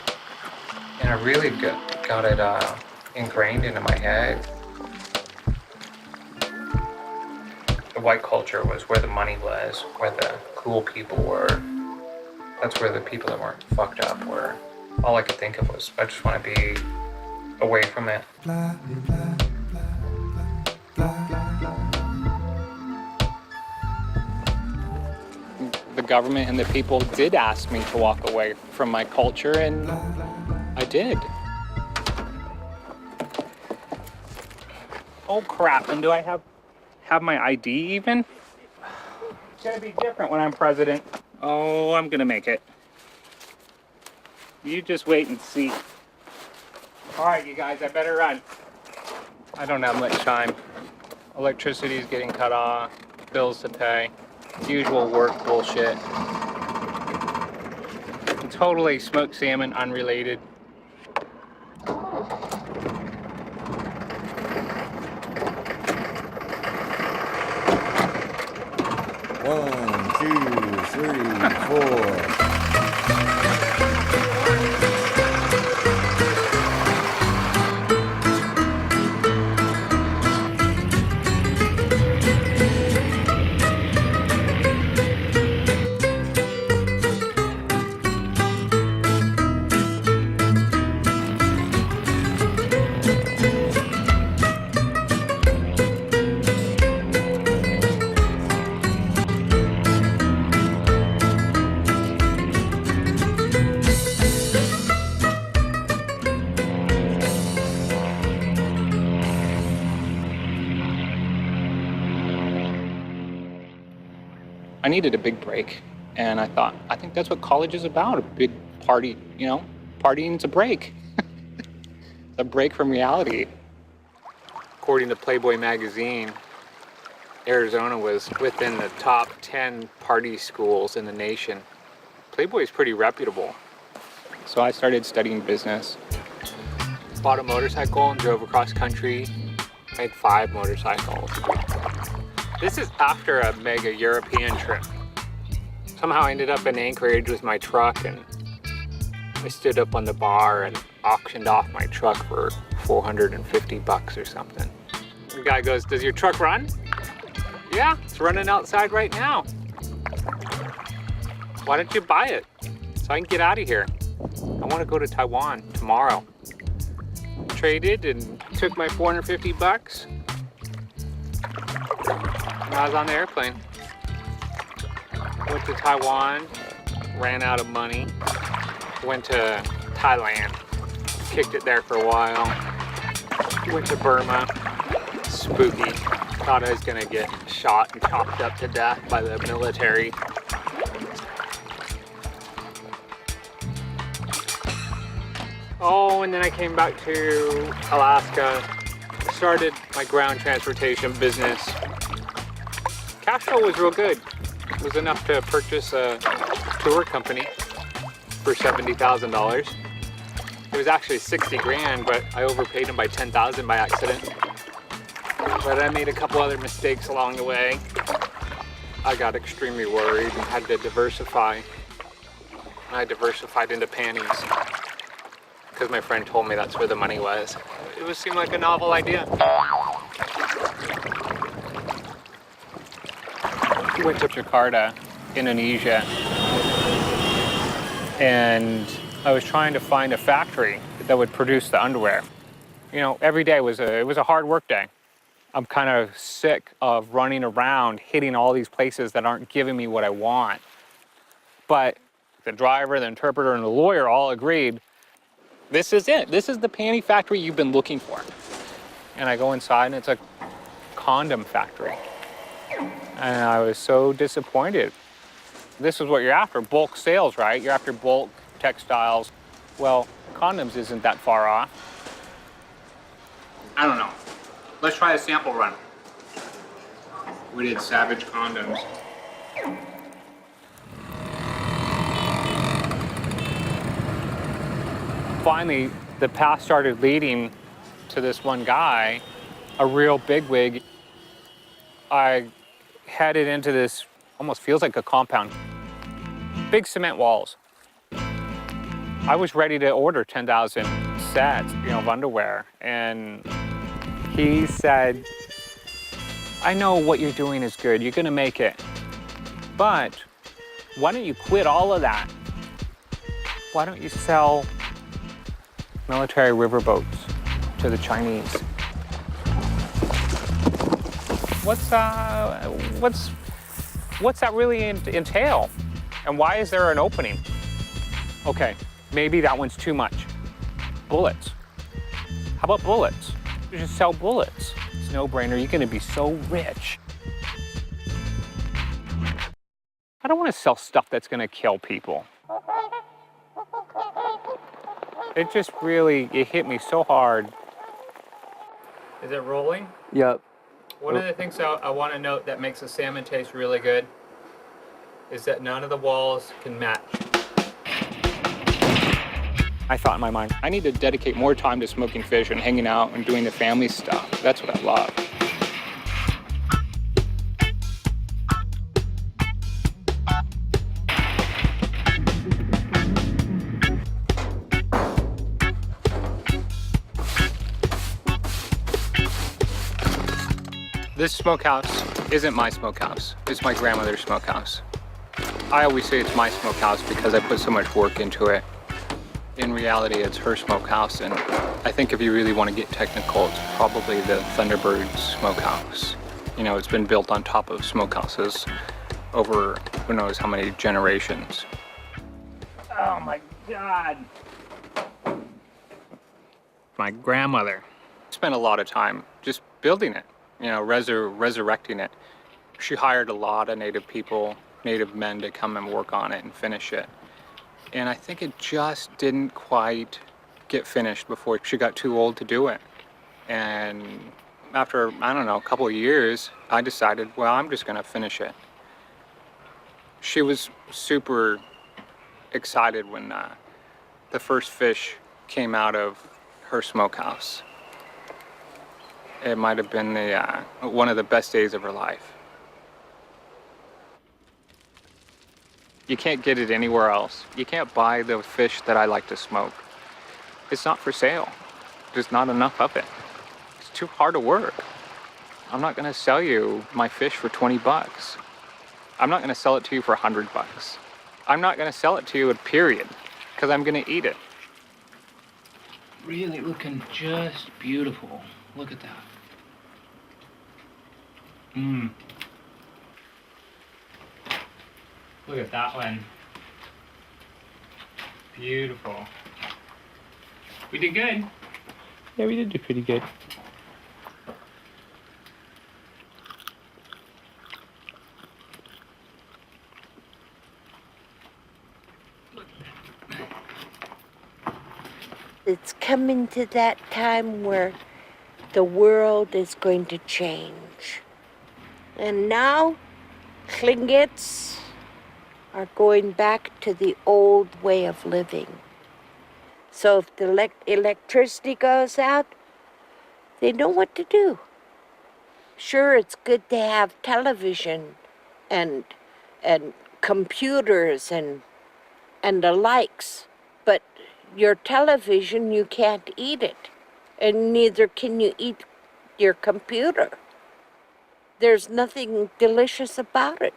And I really got it ingrained into my head. The white culture was where the money was, where the cool people were. That's where the people that weren't fucked up were. All I could think of was, I just want to be away from it. The government and the people did ask me to walk away from my culture, and I did. Oh crap, and do I have my ID even? It's gonna be different when I'm president. Oh, I'm gonna make it. You just wait and see. All right, you guys, I better run. I don't have much time. Electricity is getting cut off, bills to pay, usual work bullshit. Totally smoked salmon, unrelated. One, two, three, four. I needed a big break, and I thought, I think that's what college is about, a big party, you know? Partying's a break. A break from reality. According to Playboy magazine, Arizona was within the top 10 party schools in the nation. Playboy is pretty reputable. So I started studying business. Bought a motorcycle and drove across country. I had 5 motorcycles. This is after a mega European trip. Somehow I ended up in Anchorage with my truck, and I stood up on the bar and auctioned off my truck for $450 or something. The guy goes, "Does your truck run?" "Yeah, it's running outside right now." "Why don't you buy it so I can get out of here? I want to go to Taiwan tomorrow." Traded and took my $450. And I was on the airplane. Went to Taiwan, ran out of money, went to Thailand, kicked it there for a while, went to Burma, spooky, thought I was gonna get shot and chopped up to death by the military. Oh, and then I came back to Alaska, started my ground transportation business. Cash flow was real good. It was enough to purchase a tour company for $70,000. It was actually 60 grand, but I overpaid him by 10,000 by accident. But I made a couple other mistakes along the way. I got extremely worried and had to diversify. I diversified into panties because my friend told me that's where the money was. It seemed like a novel idea. We went to Jakarta, Indonesia, and I was trying to find a factory that would produce the underwear. You know, every day was a hard work day. I'm kind of sick of running around hitting all these places that aren't giving me what I want. But the driver, the interpreter, and the lawyer all agreed, this is it. This is the panty factory you've been looking for. And I go inside and it's a condom factory. And I was so disappointed. This is what you're after, bulk sales, right? You're after bulk textiles. Well, condoms isn't that far off. I don't know. Let's try a sample run. We did Savage condoms. Finally, the path started leading to this one guy, a real bigwig. I headed into this, almost feels like a compound. Big cement walls. I was ready to order 10,000 sets, of underwear. And he said, "I know what you're doing is good. You're gonna make it. But why don't you quit all of that? Why don't you sell military riverboats to the Chinese?" What's that really entail? And why is there an opening? Okay, maybe that one's too much. Bullets. How about bullets? You just sell bullets. It's a no-brainer. You're gonna be so rich. I don't want to sell stuff that's gonna kill people. It just really, it hit me so hard. Is it rolling? Yep. One of the things I want to note that makes the salmon taste really good is that none of the walls can match. I thought in my mind, I need to dedicate more time to smoking fish and hanging out and doing the family stuff. That's what I love. This smokehouse isn't my smokehouse. It's my grandmother's smokehouse. I always say it's my smokehouse because I put so much work into it. In reality, it's her smokehouse, and I think if you really want to get technical, it's probably the Thunderbird smokehouse. It's been built on top of smokehouses over who knows how many generations. Oh my God. My grandmother spent a lot of time just building it. Resurrecting it. She hired a lot of native people, native men to come and work on it and finish it. And I think it just didn't quite get finished before she got too old to do it. And after, a couple of years, I decided, well, I'm just gonna finish it. She was super excited when the first fish came out of her smokehouse. It might have been one of the best days of her life. You can't get it anywhere else. You can't buy the fish that I like to smoke. It's not for sale. There's not enough of it. It's too hard to work. I'm not gonna sell you my fish for 20 bucks. I'm not gonna sell it to you for 100 bucks. I'm not gonna sell it to you, period, because I'm gonna eat it. Really looking just beautiful. Look at that. Look at that one. Beautiful. We did good. Yeah, we did do pretty good. It's coming to that time where the world is going to change. And now, Tlingits are going back to the old way of living. So if the electricity goes out, they know what to do. Sure, it's good to have television and computers and the likes, but your television, you can't eat it, and neither can you eat your computer. There's nothing delicious about it.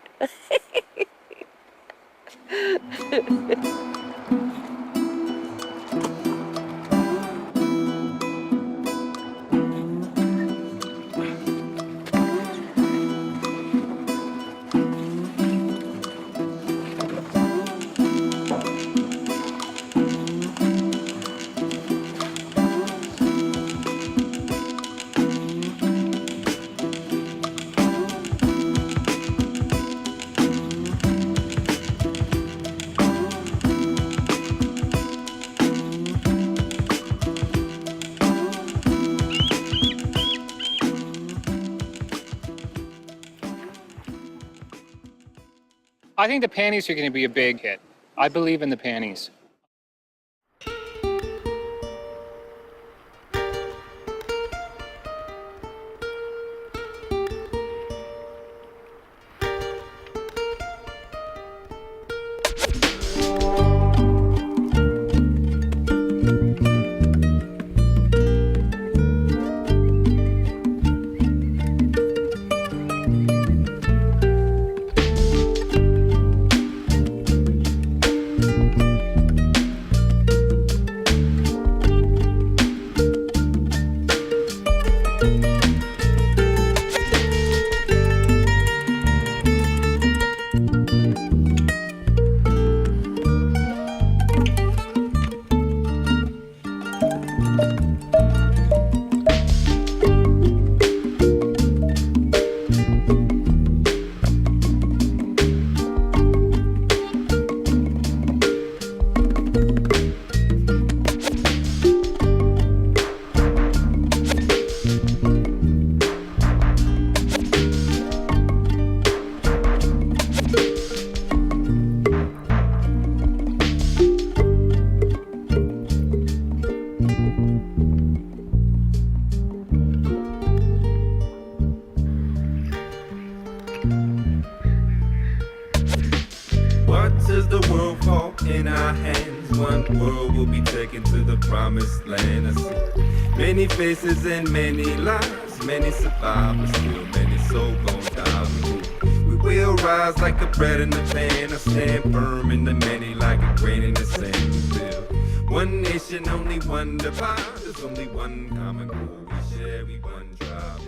I think the panties are going to be a big hit. I believe in the panties. Does the world fall in our hands? One world will be taken to the promised land. I see many faces and many lives, many survivors, still many souls gon' die. We will rise like a bread in the pan. I stand firm in the many like a grain in the sand. We build one nation, only one divide. There's only one common goal we share, we one tribe.